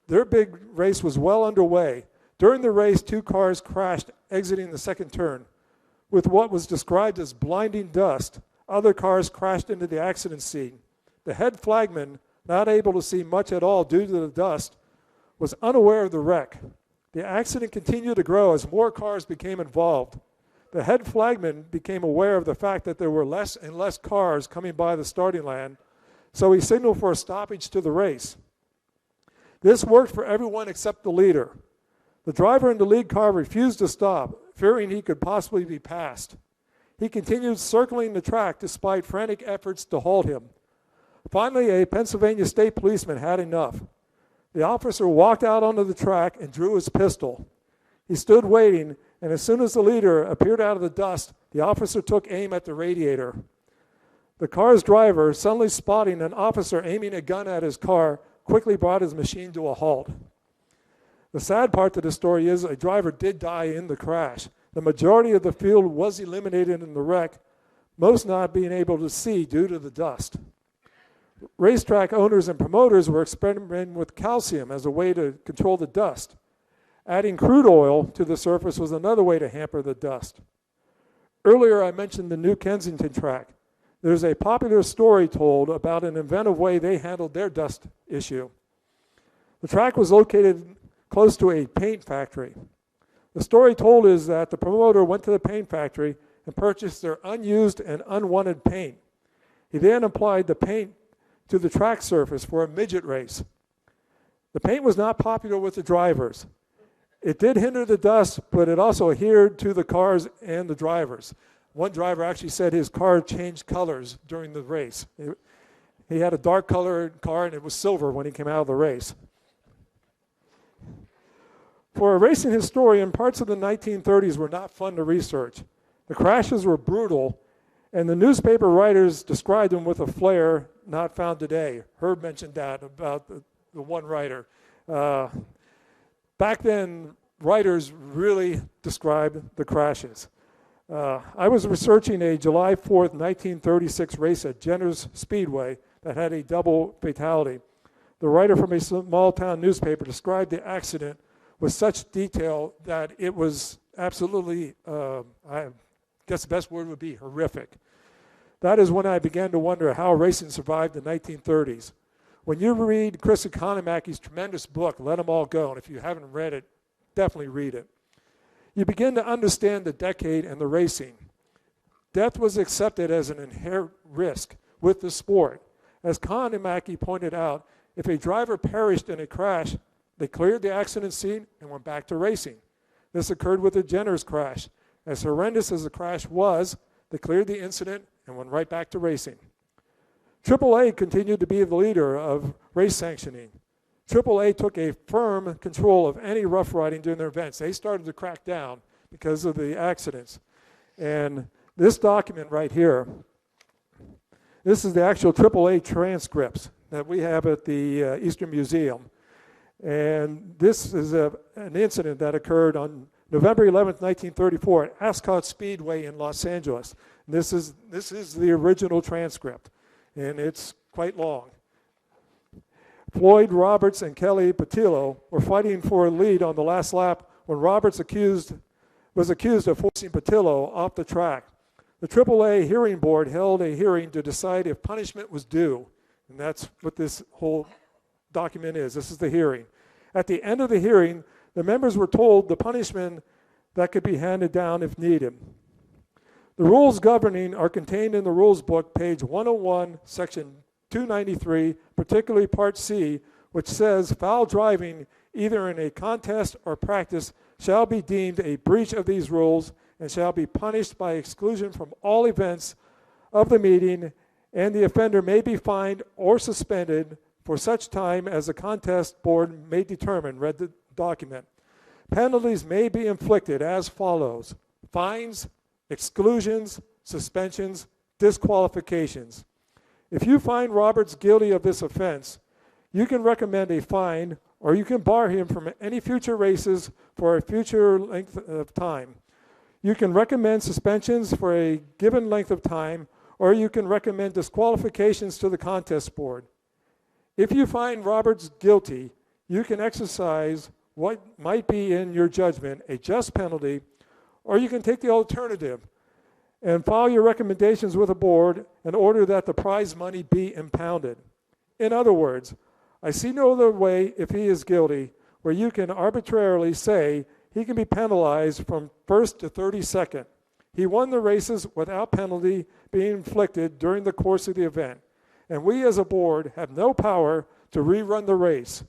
Their big race was well underway. During the race, two cars crashed exiting the second turn. With what was described as blinding dust, other cars crashed into the accident scene. The head flagman, not able to see much at all due to the dust, was unaware of the wreck. The accident continued to grow as more cars became involved. The head flagman became aware of the fact that there were less and less cars coming by the starting line, so he signaled for a stoppage to the race. This worked for everyone except the leader. The driver in the lead car refused to stop, fearing he could possibly be passed. He continued circling the track despite frantic efforts to halt him. Finally, a Pennsylvania state policeman had enough. The officer walked out onto the track and drew his pistol. He stood waiting, and as soon as the leader appeared out of the dust, the officer took aim at the radiator. The car's driver, suddenly spotting an officer aiming a gun at his car, quickly brought his machine to a halt. The sad part to the story is a driver did die in the crash. The majority of the field was eliminated in the wreck, most not being able to see due to the dust. Racetrack owners and promoters were experimenting with calcium as a way to control the dust. Adding crude oil to the surface was another way to hamper the dust. Earlier I mentioned the New Kensington track. There's a popular story told about an inventive way they handled their dust issue. The track was located close to a paint factory. The story told is that the promoter went to the paint factory and purchased their unused and unwanted paint. He then applied the paint to the track surface for a midget race. The paint was not popular with the drivers. It did hinder the dust, but it also adhered to the cars and the drivers. One driver actually said his car changed colors during the race. He had a dark colored car and it was silver when he came out of the race. For a racing historian, parts of the 1930s were not fun to research. The crashes were brutal, and the newspaper writers described them with a flair not found today. Herb mentioned that about the one writer. Back then, writers really described the crashes. I was researching a July 4th, 1936 race at Jenner's Speedway that had a double fatality. The writer from a small town newspaper described the accident with such detail that it was absolutely, I guess the best word would be horrific. That is when I began to wonder how racing survived the 1930s. When you read Chris Economacki's tremendous book, Let 'Em All Go, and if you haven't read it, definitely read it, you begin to understand the decade and the racing. Death was accepted as an inherent risk with the sport. As Economacki pointed out, if a driver perished in a crash, they cleared the accident scene and went back to racing. This occurred with the Jenner's crash. As horrendous as the crash was, they cleared the incident and went right back to racing. AAA continued to be the leader of race sanctioning. AAA took a firm control of any rough riding during their events. They started to crack down because of the accidents. And this document right here, this is the actual AAA transcripts that we have at the Eastern Museum. And this is an incident that occurred on November 11th, 1934 at Ascot Speedway in Los Angeles. And this is the original transcript, and it's quite long. Floyd Roberts and Kelly Patillo were fighting for a lead on the last lap when Roberts was accused of forcing Patillo off the track. The AAA hearing board held a hearing to decide if punishment was due, and that's what this whole document is. This is the hearing. At the end of the hearing, the members were told the punishment that could be handed down if needed. The rules governing are contained in the rules book, page 101, section 293, particularly Part C, which says foul driving either in a contest or practice shall be deemed a breach of these rules and shall be punished by exclusion from all events of the meeting, and the offender may be fined or suspended for such time as the contest board may determine. Read the document. Penalties may be inflicted as follows: fines, exclusions, suspensions, disqualifications. If you find Roberts guilty of this offense, you can recommend a fine or you can bar him from any future races for a future length of time. You can recommend suspensions for a given length of time, or you can recommend disqualifications to the contest board. If you find Roberts guilty, you can exercise what might be in your judgment a just penalty, or you can take the alternative and file your recommendations with the board in order that the prize money be impounded. In other words, I see no other way, if he is guilty, where you can arbitrarily say he can be penalized from 1st to 32nd. He won the races without penalty being inflicted during the course of the event, and we as a board have no power to rerun the race.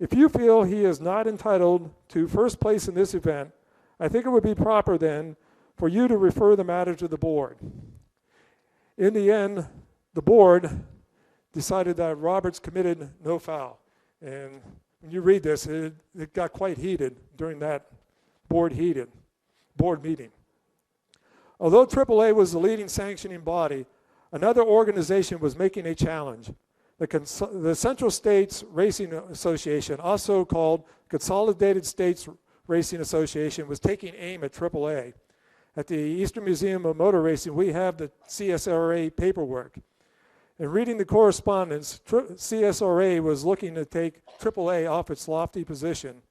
If you feel he is not entitled to first place in this event, I think it would be proper then for you to refer the matter to the board. In the end, the board decided that Roberts committed no foul. And when you read this, it got quite heated during that board meeting. Although AAA was the leading sanctioning body, another organization was making a challenge. The Central States Racing Association, also called Consolidated States Racing Association, was taking aim at AAA. At the Eastern Museum of Motor Racing, we have the CSRA paperwork. In reading the correspondence, CSRA was looking to take AAA off its lofty position.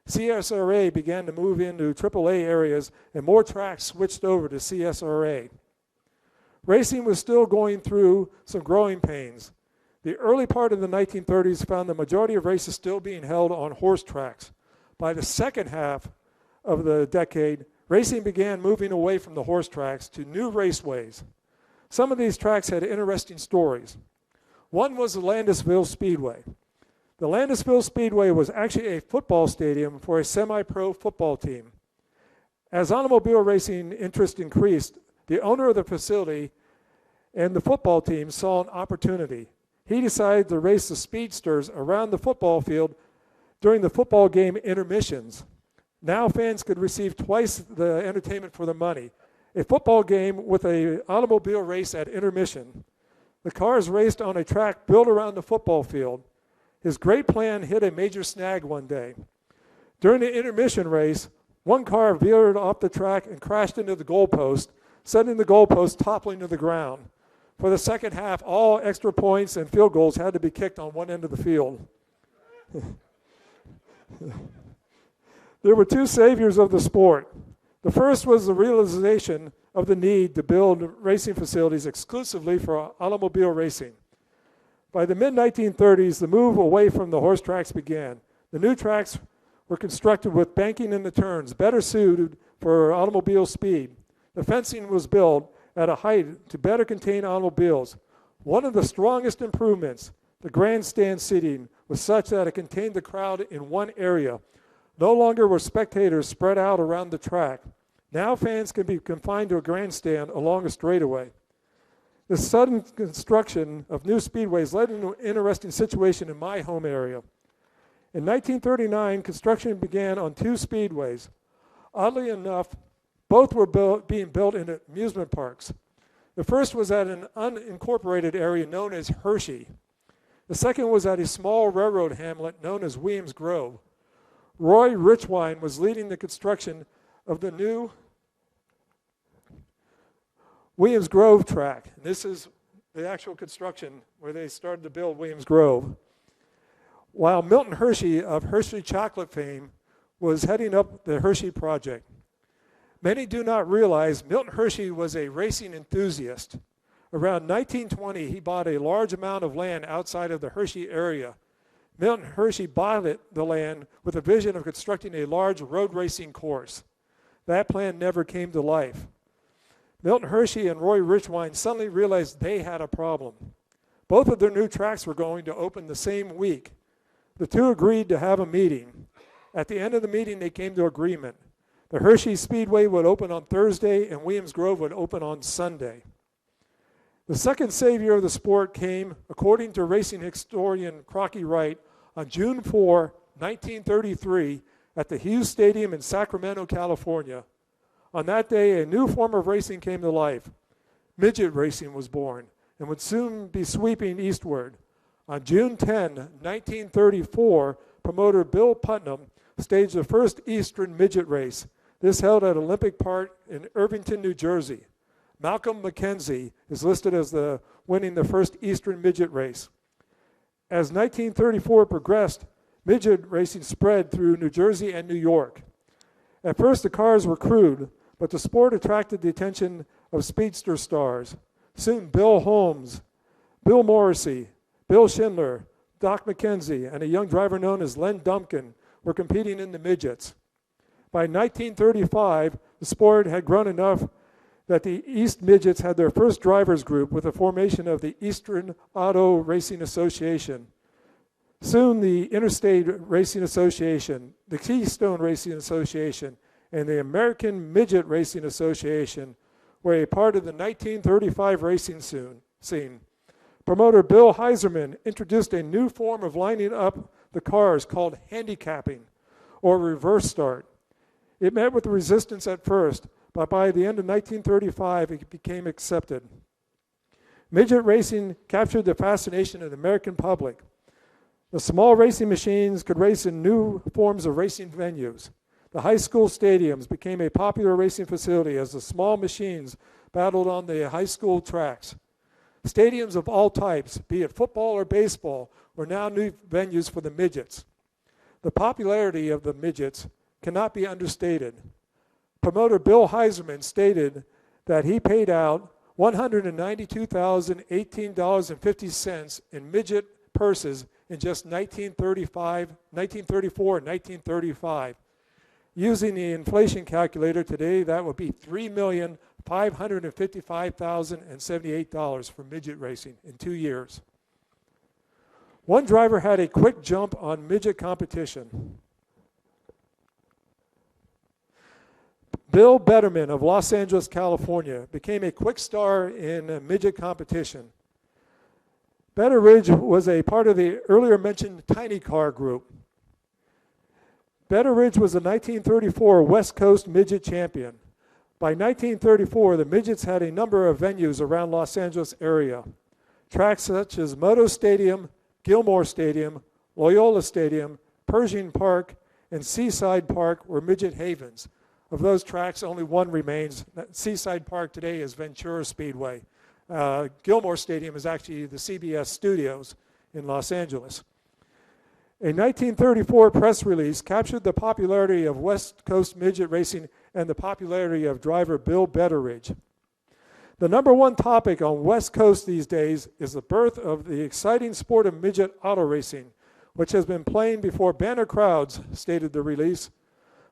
CSRA began to move into AAA areas, and more tracks switched over to CSRA. Racing was still going through some growing pains. The early part of the 1930s found the majority of races still being held on horse tracks. By the second half of the decade, racing began moving away from the horse tracks to new raceways. Some of these tracks had interesting stories. One was the Landisville Speedway. The Landisville Speedway was actually a football stadium for a semi-pro football team. As automobile racing interest increased, the owner of the facility and the football team saw an opportunity. He decided to race the speedsters around the football field during the football game intermissions. Now fans could receive twice the entertainment for their money. A football game with an automobile race at intermission. The cars raced on a track built around the football field. His great plan hit a major snag one day. During the intermission race, one car veered off the track and crashed into the goalpost, sending the goalpost toppling to the ground. For the second half, all extra points and field goals had to be kicked on one end of the field. There were two saviors of the sport. The first was the realization of the need to build racing facilities exclusively for automobile racing. By the mid-1930s, the move away from the horse tracks began. The new tracks were constructed with banking in the turns, better suited for automobile speed. The fencing was built at a height to better contain automobiles. One of the strongest improvements, the grandstand seating, was such that it contained the crowd in one area. No longer were spectators spread out around the track. Now fans can be confined to a grandstand along a straightaway. The sudden construction of new speedways led to an interesting situation in my home area. In 1939, construction began on two speedways. Oddly enough, both were being built in amusement parks. The first was at an unincorporated area known as Hershey. The second was at a small railroad hamlet known as Williams Grove. Roy Richwine was leading the construction of the new Williams Grove track. And this is the actual construction where they started to build Williams Grove. While Milton Hershey of Hershey chocolate fame was heading up the Hershey project. Many do not realize Milton Hershey was a racing enthusiast. Around 1920, he bought a large amount of land outside of the Hershey area. Milton Hershey bought the land with a vision of constructing a large road racing course. That plan never came to life. Milton Hershey and Roy Richwine suddenly realized they had a problem. Both of their new tracks were going to open the same week. The two agreed to have a meeting. At the end of the meeting, they came to agreement. The Hershey Speedway would open on Thursday and Williams Grove would open on Sunday. The second savior of the sport came, according to racing historian Crocky Wright, on June 4, 1933, at the Hughes Stadium in Sacramento, California. On that day, a new form of racing came to life. Midget racing was born and would soon be sweeping eastward. On June 10, 1934, promoter Bill Putnam staged the first Eastern Midget race. This held at Olympic Park in Irvington, New Jersey. Malcolm McKenzie is listed as winning the first Eastern Midget race. As 1934 progressed, midget racing spread through New Jersey and New York. At first, the cars were crude, but the sport attracted the attention of speedster stars. Soon, Bill Holmes, Bill Morrissey, Bill Schindler, Doc McKenzie, and a young driver known as Len Dumpkin were competing in the midgets. By 1935, the sport had grown enough that the East Midgets had their first drivers group with the formation of the Eastern Auto Racing Association. Soon the Interstate Racing Association, the Keystone Racing Association, and the American Midget Racing Association were a part of the 1935 racing scene. Promoter Bill Heiserman introduced a new form of lining up the cars called handicapping, or reverse start. It met with resistance at first, but by the end of 1935, it became accepted. Midget racing captured the fascination of the American public. The small racing machines could race in new forms of racing venues. The high school stadiums became a popular racing facility as the small machines battled on the high school tracks. Stadiums of all types, be it football or baseball, were now new venues for the midgets. The popularity of the midgets cannot be understated. Promoter Bill Heiserman stated that he paid out $192,018.50 in midget purses in just 1934 and 1935. Using the inflation calculator today, that would be $3,555,078 for midget racing in 2 years. One driver had a quick jump on midget competition. Bill Betterman of Los Angeles, California, became a quick star in midget competition. Betteridge was a part of the earlier mentioned Tiny Car group. Betteridge was the 1934 West Coast Midget Champion. By 1934, the midgets had a number of venues around Los Angeles area. Tracks such as Moto Stadium, Gilmore Stadium, Loyola Stadium, Pershing Park, and Seaside Park were midget havens. Of those tracks, only one remains. Seaside Park today is Ventura Speedway. Gilmore Stadium is actually the CBS Studios in Los Angeles. A 1934 press release captured the popularity of West Coast midget racing and the popularity of driver Bill Betteridge. The number one topic on West Coast these days is the birth of the exciting sport of midget auto racing, which has been playing before banner crowds, stated the release.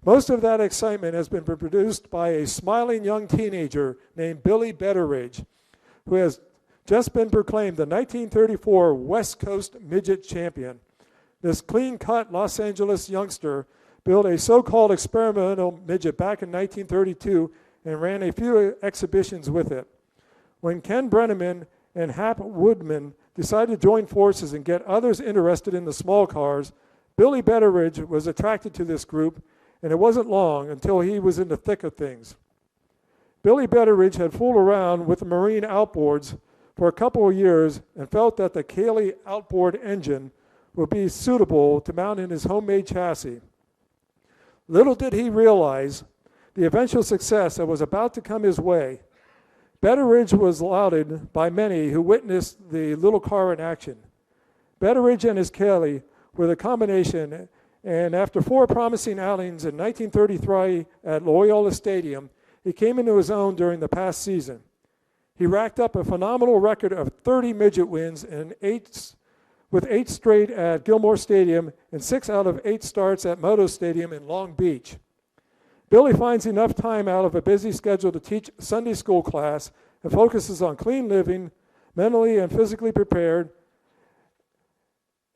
Most of that excitement has been produced by a smiling young teenager named Billy Betteridge, who has just been proclaimed the 1934 West Coast Midget Champion. This clean-cut Los Angeles youngster built a so-called experimental midget back in 1932 and ran a few exhibitions with it. When Ken Brenneman and Hap Woodman decided to join forces and get others interested in the small cars, Billy Betteridge was attracted to this group, and it wasn't long until he was in the thick of things. Billy Betteridge had fooled around with the marine outboards for a couple of years and felt that the Cayley outboard engine would be suitable to mount in his homemade chassis. Little did he realize the eventual success that was about to come his way. Betteridge was lauded by many who witnessed the little car in action. Betteridge and his Cayley were the combination, and after 4 promising outings in 1933 at Loyola Stadium, he came into his own during the past season. He racked up a phenomenal record of 30 midget wins and with 8 straight at Gilmore Stadium and 6 out of 8 starts at Moto Stadium in Long Beach. Billy finds enough time out of a busy schedule to teach Sunday school class and focuses on clean living, mentally and physically prepared,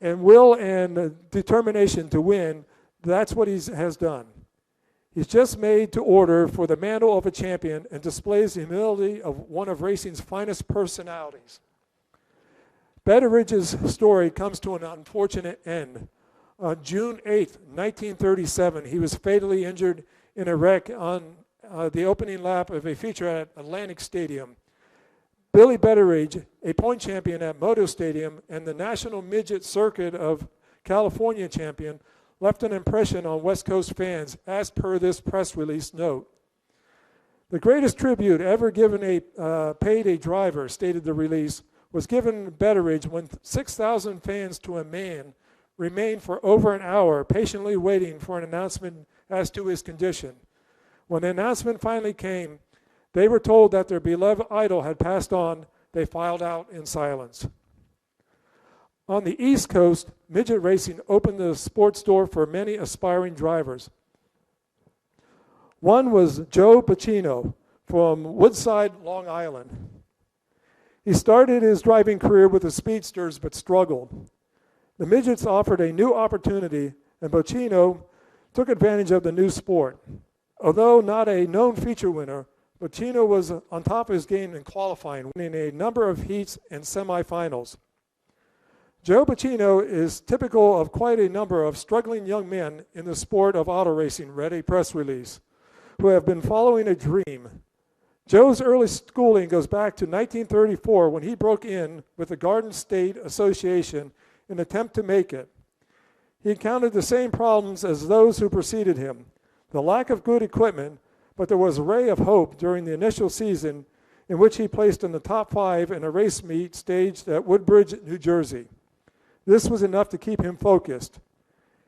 and will and determination to win. That's what he has done. He's just made to order for the mantle of a champion and displays the humility of one of racing's finest personalities. Betteridge's story comes to an unfortunate end. On June 8, 1937, he was fatally injured in a wreck on the opening lap of a feature at Atlantic Stadium. Billy Betteridge, a point champion at Moto Stadium and the National Midget Circuit of California champion, left an impression on West Coast fans, as per this press release note. The greatest tribute ever given paid a driver, stated the release, was given Betteridge when 6,000 fans to a man remained for over an hour patiently waiting for an announcement as to his condition. When the announcement finally came, they were told that their beloved idol had passed on. They filed out in silence. On the East Coast, midget racing opened the sports door for many aspiring drivers. One was Joe Pacino from Woodside, Long Island. He started his driving career with the speedsters but struggled. The midgets offered a new opportunity, and Pacino took advantage of the new sport. Although not a known feature winner, Pacino was on top of his game in qualifying, winning a number of heats and semifinals. Joe Pacino is typical of quite a number of struggling young men in the sport of auto racing, read a press release, who have been following a dream. Joe's early schooling goes back to 1934 when he broke in with the Garden State Association in an attempt to make it. He encountered the same problems as those who preceded him. the lack of good equipment, but there was a ray of hope during the initial season in which he placed in the top 5 in a race meet staged at Woodbridge, New Jersey. This was enough to keep him focused.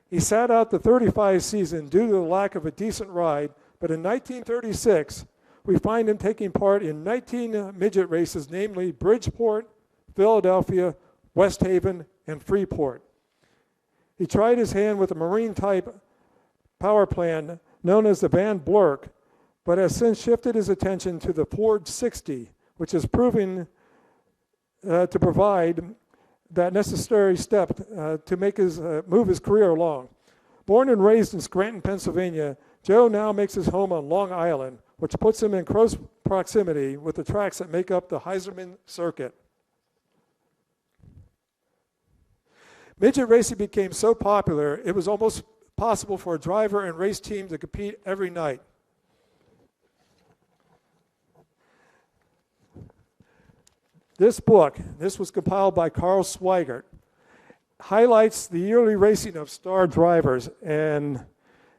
He sat out the 35 season due to the lack of a decent ride, but in 1936, we find him taking part in 19 midget races, namely Bridgeport, Philadelphia, West Haven, and Freeport. He tried his hand with a marine-type power plant known as the Van Blurk, but has since shifted his attention to the Ford 60, which is proving to provide that necessary step to make move his career along. Born and raised in Scranton, Pennsylvania, Joe now makes his home on Long Island, which puts him in close proximity with the tracks that make up the Heiserman circuit. Midget racing became so popular, it was almost possible for a driver and race team to compete every night. This book, this was compiled by Carl Swigert, highlights the yearly racing of star drivers, and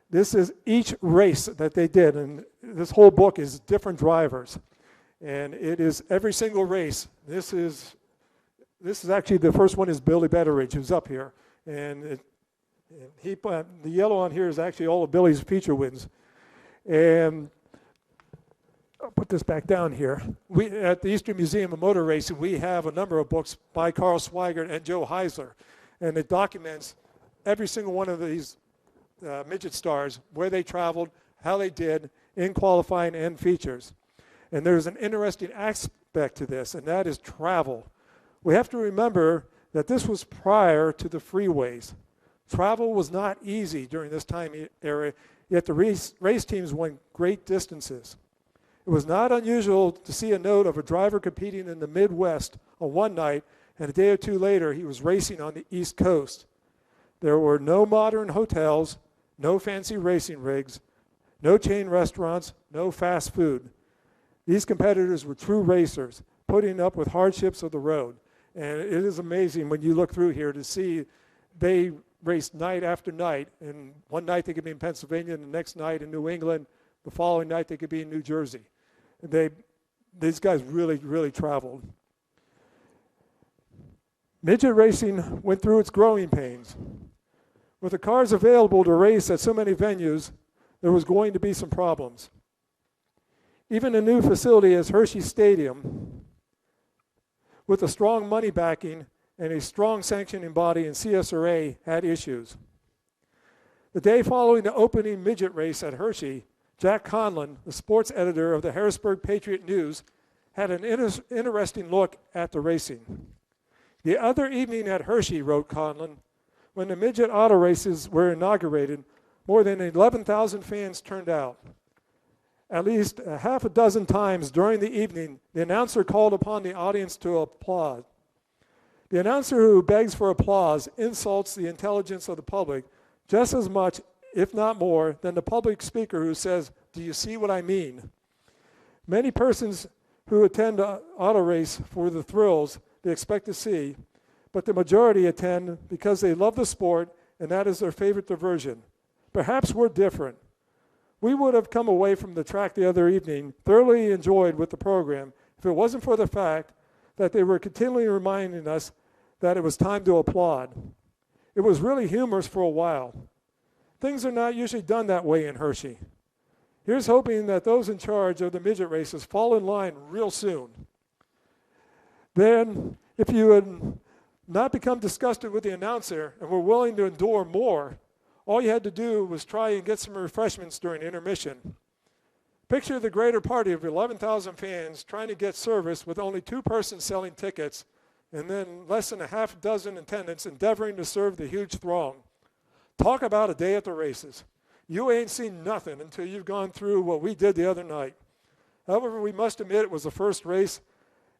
this is each race that they did, and this whole book is different drivers, and it is every single race. This is actually, the first one is Billy Betteridge, who's up here, and the yellow on here is actually all of Billy's feature wins, and I'll put this back down here. We, at the Eastern Museum of Motor Racing, we have a number of books by Carl Swigert and Joe Heisler, and it documents every single one of these midget stars, where they traveled, how they did in qualifying and features. And there's an interesting aspect to this, and that is travel. We have to remember that this was prior to the freeways. Travel was not easy during this time era, yet the race teams went great distances. It was not unusual to see a note of a driver competing in the Midwest on one night, and a day or two later he was racing on the East Coast. There were no modern hotels, no fancy racing rigs, no chain restaurants, no fast food. These competitors were true racers, putting up with hardships of the road. And it is amazing when you look through here to see they raced night after night, and one night they could be in Pennsylvania, and the next night in New England, the following night they could be in New Jersey. These guys really traveled. Midget racing went through its growing pains. With the cars available to race at so many venues, there was going to be some problems. Even a new facility as Hershey Stadium, with a strong money backing and a strong sanctioning body in CSRA, had issues. The day following the opening midget race at Hershey, Jack Conlon, the sports editor of the Harrisburg Patriot News, had an interesting look at the racing. The other evening at Hershey, wrote Conlon, when the midget auto races were inaugurated, more than 11,000 fans turned out. At least a half a dozen times during the evening, the announcer called upon the audience to applaud. The announcer who begs for applause insults the intelligence of the public just as much, if not more, than the public speaker who says, "Do you see what I mean?" Many persons who attend an auto race for the thrills they expect to see, but the majority attend because they love the sport and that is their favorite diversion. Perhaps we're different. We would have come away from the track the other evening thoroughly enjoyed with the program if it wasn't for the fact that they were continually reminding us that it was time to applaud. It was really humorous for a while. Things are not usually done that way in Hershey. Here's hoping that those in charge of the midget races fall in line real soon. Then, if you had not become disgusted with the announcer and were willing to endure more, all you had to do was try and get some refreshments during intermission. Picture the greater party of 11,000 fans trying to get service with only 2 persons selling tickets, and then less than a half dozen attendants endeavoring to serve the huge throng. Talk about a day at the races. You ain't seen nothing until you've gone through what we did the other night. However, we must admit it was the first race,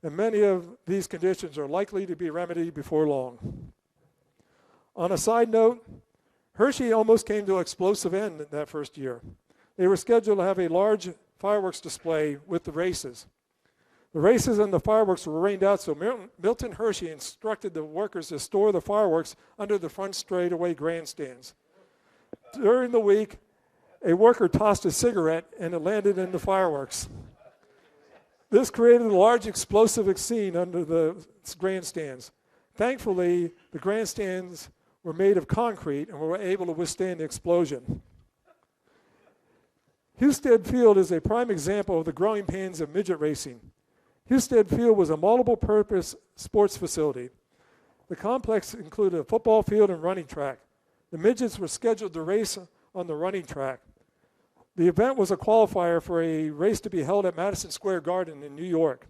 and many of these conditions are likely to be remedied before long. On a side note, Hershey almost came to an explosive end in that first year. They were scheduled to have a large fireworks display with the races. The races and the fireworks were rained out, so Milton Hershey instructed the workers to store the fireworks under the front straightaway grandstands. During the week, a worker tossed a cigarette and it landed in the fireworks. This created a large explosive scene under the grandstands. Thankfully, the grandstands were made of concrete and were able to withstand the explosion. Husted Field is a prime example of the growing pains of midget racing. Husted Field was a multiple-purpose sports facility. The complex included a football field and running track. The midgets were scheduled to race on the running track. The event was a qualifier for a race to be held at Madison Square Garden in New York.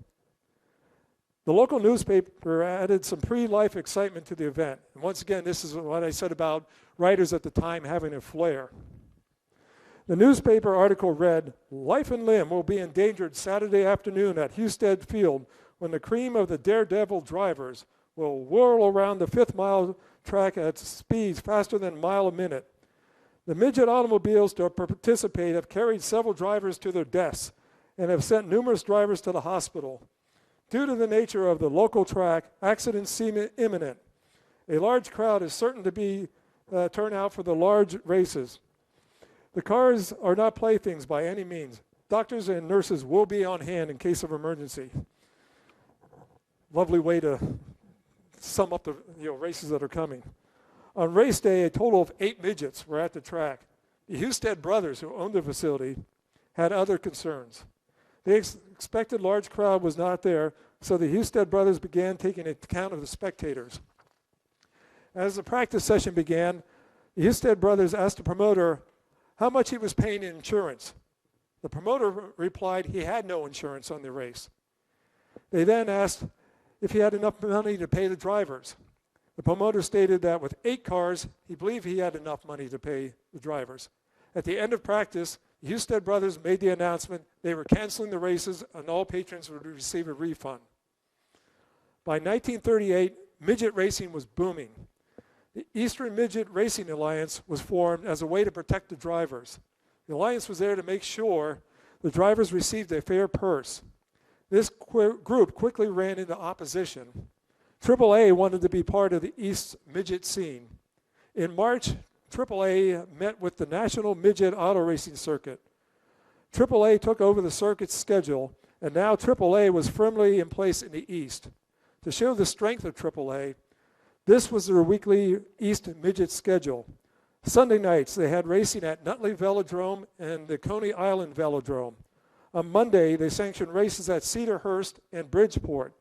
The local newspaper added some pre-life excitement to the event. And once again, this is what I said about writers at the time having a flair. The newspaper article read, "Life and limb will be endangered Saturday afternoon at Husted Field when the cream of the daredevil drivers will whirl around the 5th mile track at speeds faster than a mile a minute. The midget automobiles to participate have carried several drivers to their deaths and have sent numerous drivers to the hospital. Due to the nature of the local track, accidents seem imminent. A large crowd is certain to be turn out for the large races. The cars are not playthings by any means. Doctors and nurses will be on hand in case of emergency." Lovely way to sum up the races that are coming. On race day, a total of 8 midgets were at the track. The Husted brothers, who owned the facility, had other concerns. The expected large crowd was not there, so the Husted brothers began taking account of the spectators. As the practice session began, the Husted brothers asked the promoter how much he was paying in insurance. The promoter replied he had no insurance on the race. They then asked if he had enough money to pay the drivers. The promoter stated that with 8 cars, he believed he had enough money to pay the drivers. At the end of practice, the Husted brothers made the announcement they were canceling the races and all patrons would receive a refund. By 1938, midget racing was booming. The Eastern Midget Racing Alliance was formed as a way to protect the drivers. The alliance was there to make sure the drivers received a fair purse. This group quickly ran into opposition. AAA wanted to be part of the East Midget scene. In March, AAA met with the National Midget Auto Racing Circuit. AAA took over the circuit's schedule, and now AAA was firmly in place in the East. To show the strength of AAA, this was their weekly East Midget schedule. Sunday nights, they had racing at Nutley Velodrome and the Coney Island Velodrome. On Monday, they sanctioned races at Cedarhurst and Bridgeport.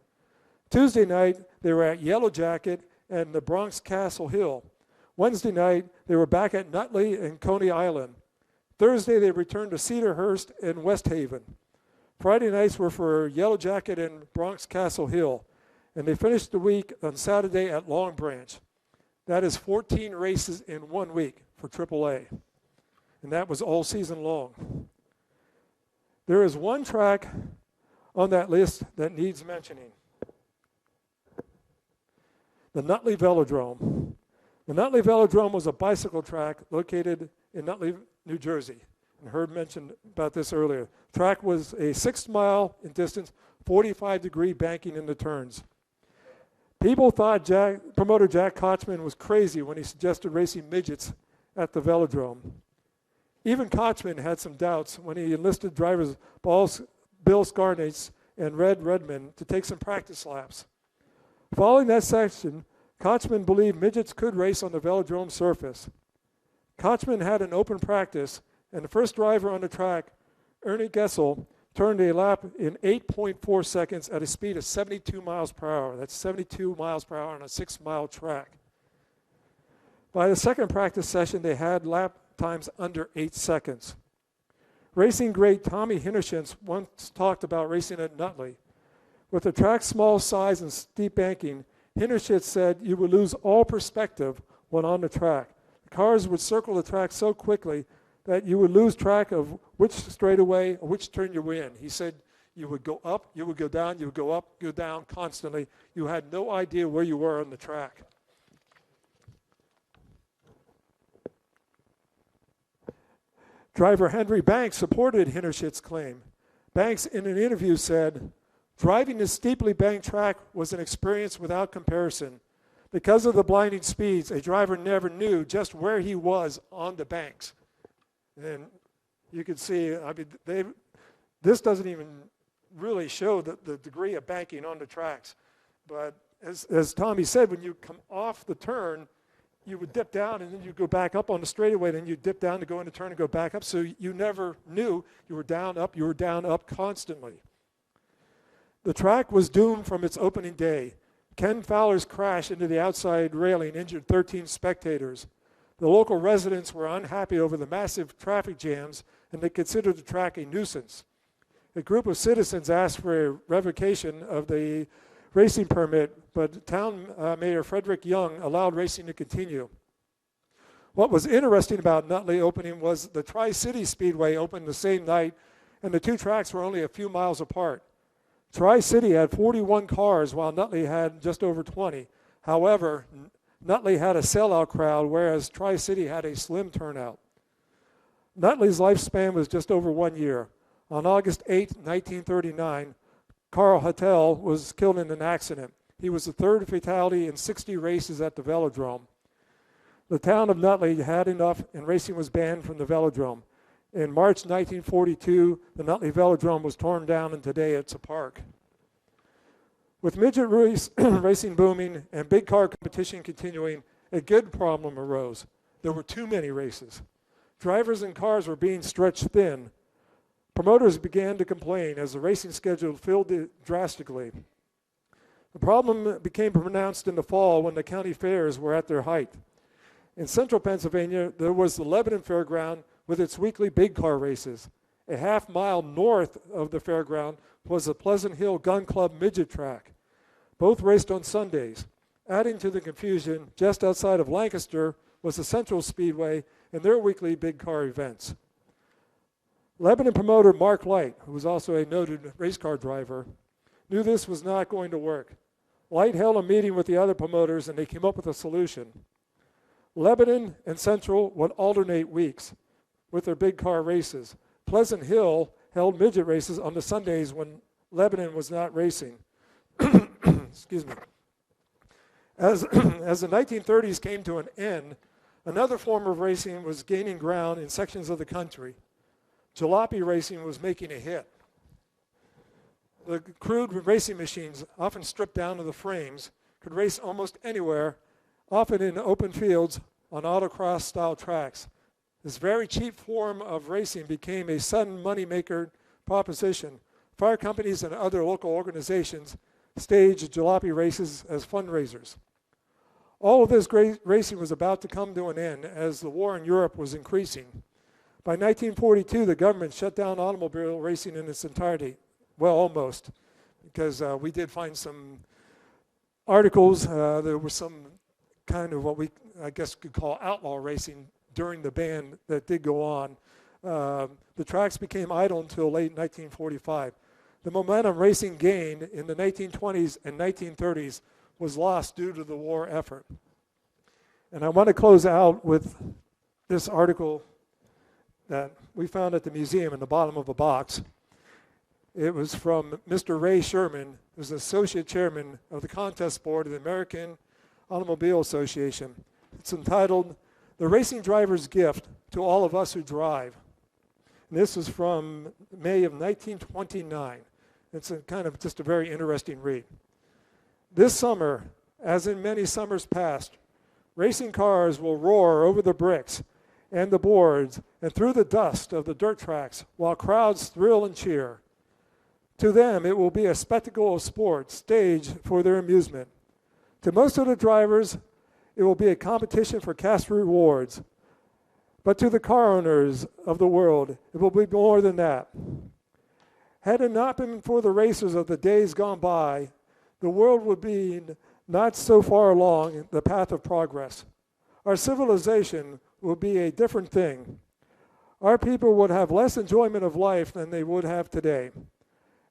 Tuesday night, they were at Yellow Jacket and the Bronx Castle Hill. Wednesday night, they were back at Nutley and Coney Island. Thursday, they returned to Cedarhurst and West Haven. Friday nights were for Yellow Jacket and Bronx Castle Hill. And they finished the week on Saturday at Long Branch. That is 14 races in 1 week for AAA. And that was all season long. There is one track on that list that needs mentioning. The Nutley Velodrome. The Nutley Velodrome was a bicycle track located in Nutley, New Jersey. And Herb mentioned about this earlier. The track was a 6 mile in distance, 45-degree banking in the turns. People thought promoter Jack Kochman was crazy when he suggested racing midgets at the velodrome. Even Kochman had some doubts when he enlisted drivers Bill Scarnates and Red Redmond to take some practice laps. Following that section, Kochman believed midgets could race on the velodrome surface. Kochman had an open practice, and the first driver on the track, Ernie Gessel, turned a lap in 8.4 seconds at a speed of 72 miles per hour. That's 72 miles per hour on a 6-mile track. By the second practice session, they had lap times under 8 seconds. Racing great Tommy Hinnershins once talked about racing at Nutley. With the track's small size and steep banking, Hinnershins said you would lose all perspective when on the track. The cars would circle the track so quickly that you would lose track of which straightaway or which turn you were in. He said you would go up, you would go down, you would go up, go down constantly. You had no idea where you were on the track. Driver Henry Banks supported Hinnershit's claim. Banks, in an interview, said, "Driving this steeply banked track was an experience without comparison. Because of the blinding speeds, a driver never knew just where he was on the banks." And you can see, I mean, this doesn't even really show the degree of banking on the tracks. But as Tommy said, when you come off the turn, you would dip down and then you go back up on the straightaway, then you dip down to go into turn and go back up. So you never knew you were down, up constantly. The track was doomed from its opening day. Ken Fowler's crash into the outside railing injured 13 spectators. The local residents were unhappy over the massive traffic jams, and they considered the track a nuisance. A group of citizens asked for a revocation of the racing permit, but town Mayor Frederick Young allowed racing to continue. What was interesting about Nutley opening was the Tri-City Speedway opened the same night, and the two tracks were only a few miles apart. Tri-City had 41 cars, while Nutley had just over 20. However, Nutley had a sellout crowd, whereas Tri-City had a slim turnout. Nutley's lifespan was just over 1 year. On August 8, 1939, Carl Hattel was killed in an accident. He was the third fatality in 60 races at the velodrome. The town of Nutley had enough, and racing was banned from the velodrome. In March 1942, the Nutley Velodrome was torn down, and today it's a park. With midget racing booming and big car competition continuing, a good problem arose. There were too many races. Drivers and cars were being stretched thin. Promoters began to complain as the racing schedule filled drastically. The problem became pronounced in the fall when the county fairs were at their height. In central Pennsylvania, there was the Lebanon Fairground with its weekly big car races. A half-mile north of the fairground was the Pleasant Hill Gun Club midget track. Both raced on Sundays. Adding to the confusion, just outside of Lancaster was the Central Speedway and their weekly big car events. Lebanon promoter Mark Light, who was also a noted race car driver, knew this was not going to work. Light held a meeting with the other promoters and they came up with a solution. Lebanon and Central would alternate weeks with their big car races. Pleasant Hill held midget races on the Sundays when Lebanon was not racing. Excuse me. As the 1930s came to an end, another form of racing was gaining ground in sections of the country. Jalopy racing was making a hit. The crude racing machines, often stripped down to the frames, could race almost anywhere, often in open fields on autocross-style tracks. This very cheap form of racing became a sudden money-maker proposition. Fire companies and other local organizations staged jalopy races as fundraisers. All of this great racing was about to come to an end as the war in Europe was increasing. By 1942, the government shut down automobile racing in its entirety. Well, almost, because we did find some articles. There was some kind of what we, I guess, could call outlaw racing during the ban that did go on. The tracks became idle until late 1945. The momentum racing gained in the 1920s and 1930s was lost due to the war effort. And I want to close out with this article that we found at the museum in the bottom of a box. It was from Mr. Ray Sherman, who's the associate chairman of the contest board of the American Automobile Association. It's entitled, "The Racing Driver's Gift to All of Us Who Drive." And this is from May of 1929. It's a kind of just a very interesting read. This summer, as in many summers past, racing cars will roar over the bricks and the boards and through the dust of the dirt tracks while crowds thrill and cheer. To them, it will be a spectacle of sport staged for their amusement. To most of the drivers, it will be a competition for cash rewards. But to the car owners of the world, it will be more than that. Had it not been for the racers of the days gone by, the world would be not so far along the path of progress. Our civilization would be a different thing. Our people would have less enjoyment of life than they would have today.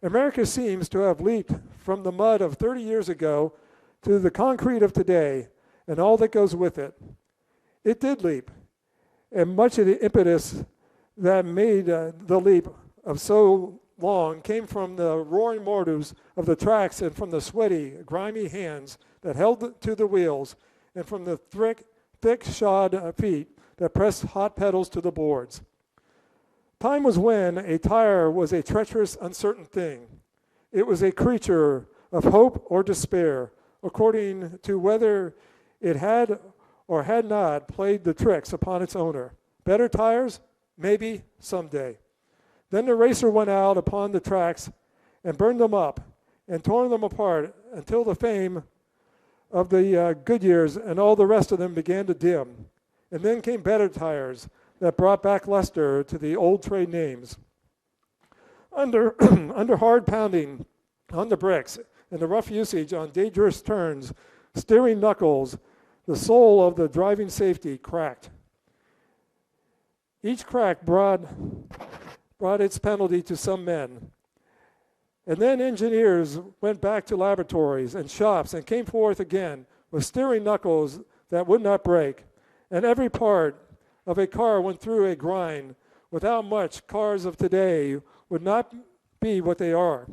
America seems to have leaped from the mud of 30 years ago to the concrete of today and all that goes with it. It did leap, and much of the impetus that made the leap of so long came from the roaring mortars of the tracks and from the sweaty, grimy hands that held to the wheels and from the thick shod feet that pressed hot pedals to the boards. Time was when a tire was a treacherous, uncertain thing. It was a creature of hope or despair, according to whether it had or had not played the tricks upon its owner. Better tires? Maybe someday. Then the racer went out upon the tracks and burned them up and tore them apart until the fame of the Goodyears and all the rest of them began to dim. And then came better tires that brought back luster to the old trade names. Under hard pounding on the bricks and the rough usage on dangerous turns, steering knuckles, the soul of the driving safety cracked. Each crack brought its penalty to some men. And then engineers went back to laboratories and shops and came forth again with steering knuckles that would not break. And every part of a car went through a grind. Without much, cars of today would not be what they are.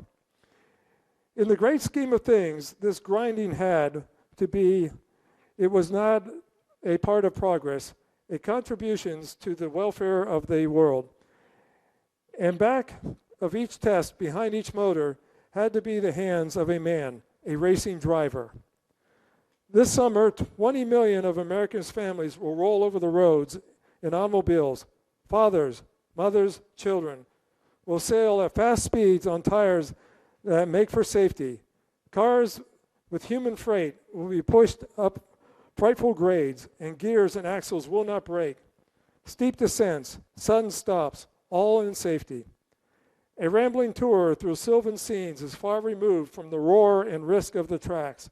In the great scheme of things, this grinding had to be, it was not a part of progress, a contributions to the welfare of the world. And back of each test, behind each motor, had to be the hands of a man, a racing driver. This summer, 20 million of Americans' families will roll over the roads in automobiles. Fathers, mothers, children will sail at fast speeds on tires that make for safety. Cars with human freight will be pushed up frightful grades, and gears and axles will not break. Steep descents, sudden stops, all in safety. A rambling tour through sylvan scenes is far removed from the roar and risk of the tracks.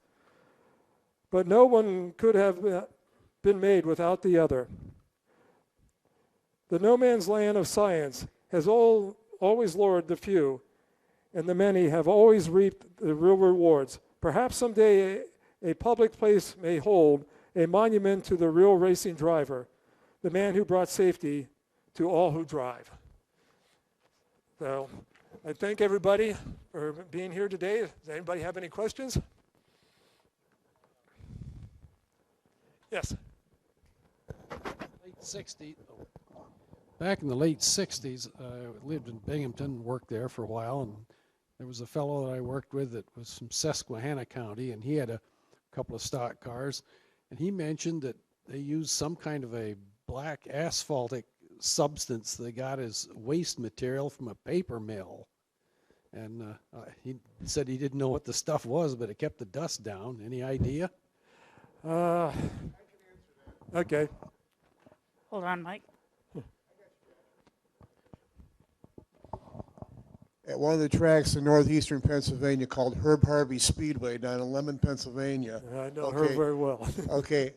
But no one could have been made without the other. The no man's land of science has always lured the few, and the many have always reaped the real rewards. Perhaps someday a public place may hold a monument to the real racing driver, the man who brought safety to all who drive. So I thank everybody for being here today. Does anybody have any questions? Yes. Late 60s. Back in the late 60s, I lived in Binghamton, worked there for a while, and there was a fellow that I worked with that was from Susquehanna County, and he had a couple of stock cars, and he mentioned that they used some kind of a black asphaltic substance they got as waste material from a paper mill. And he said he didn't know what the stuff was, but it kept the dust down. Any idea? Okay. Hold on, Mike. At one of the tracks in northeastern Pennsylvania called Herb Harvey Speedway down in Lemon, Pennsylvania. I know her very well. Okay.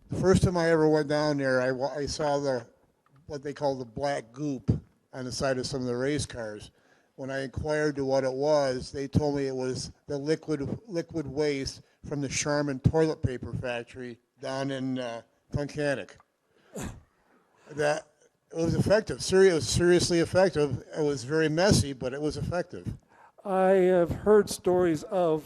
The first time I ever went down there, I saw what they call the black goop on the side of some of the race cars. When I inquired to what it was, they told me it was the liquid waste from the Charmin toilet paper factory down in Tunkhannock. That it was effective. It was seriously effective. It was very messy, but it was effective. I have heard stories of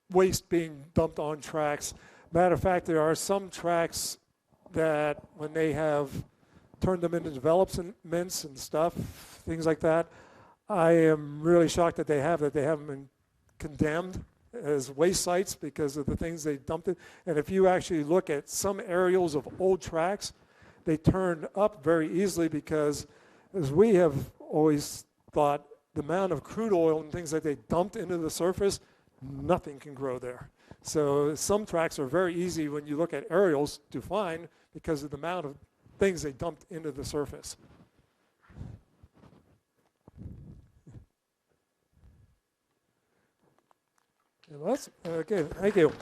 waste being dumped on tracks. Matter of fact, there are some tracks that when they have turned them into developments and stuff, things like that, I am really shocked that they haven't been condemned as waste sites because of the things they dumped it. And if you actually look at some aerials of old tracks, they turn up very easily because, as we have always thought, the amount of crude oil and things that they dumped into the surface, nothing can grow there. So some tracks are very easy when you look at aerials to find because of the amount of things they dumped into the surface. Okay, thank you.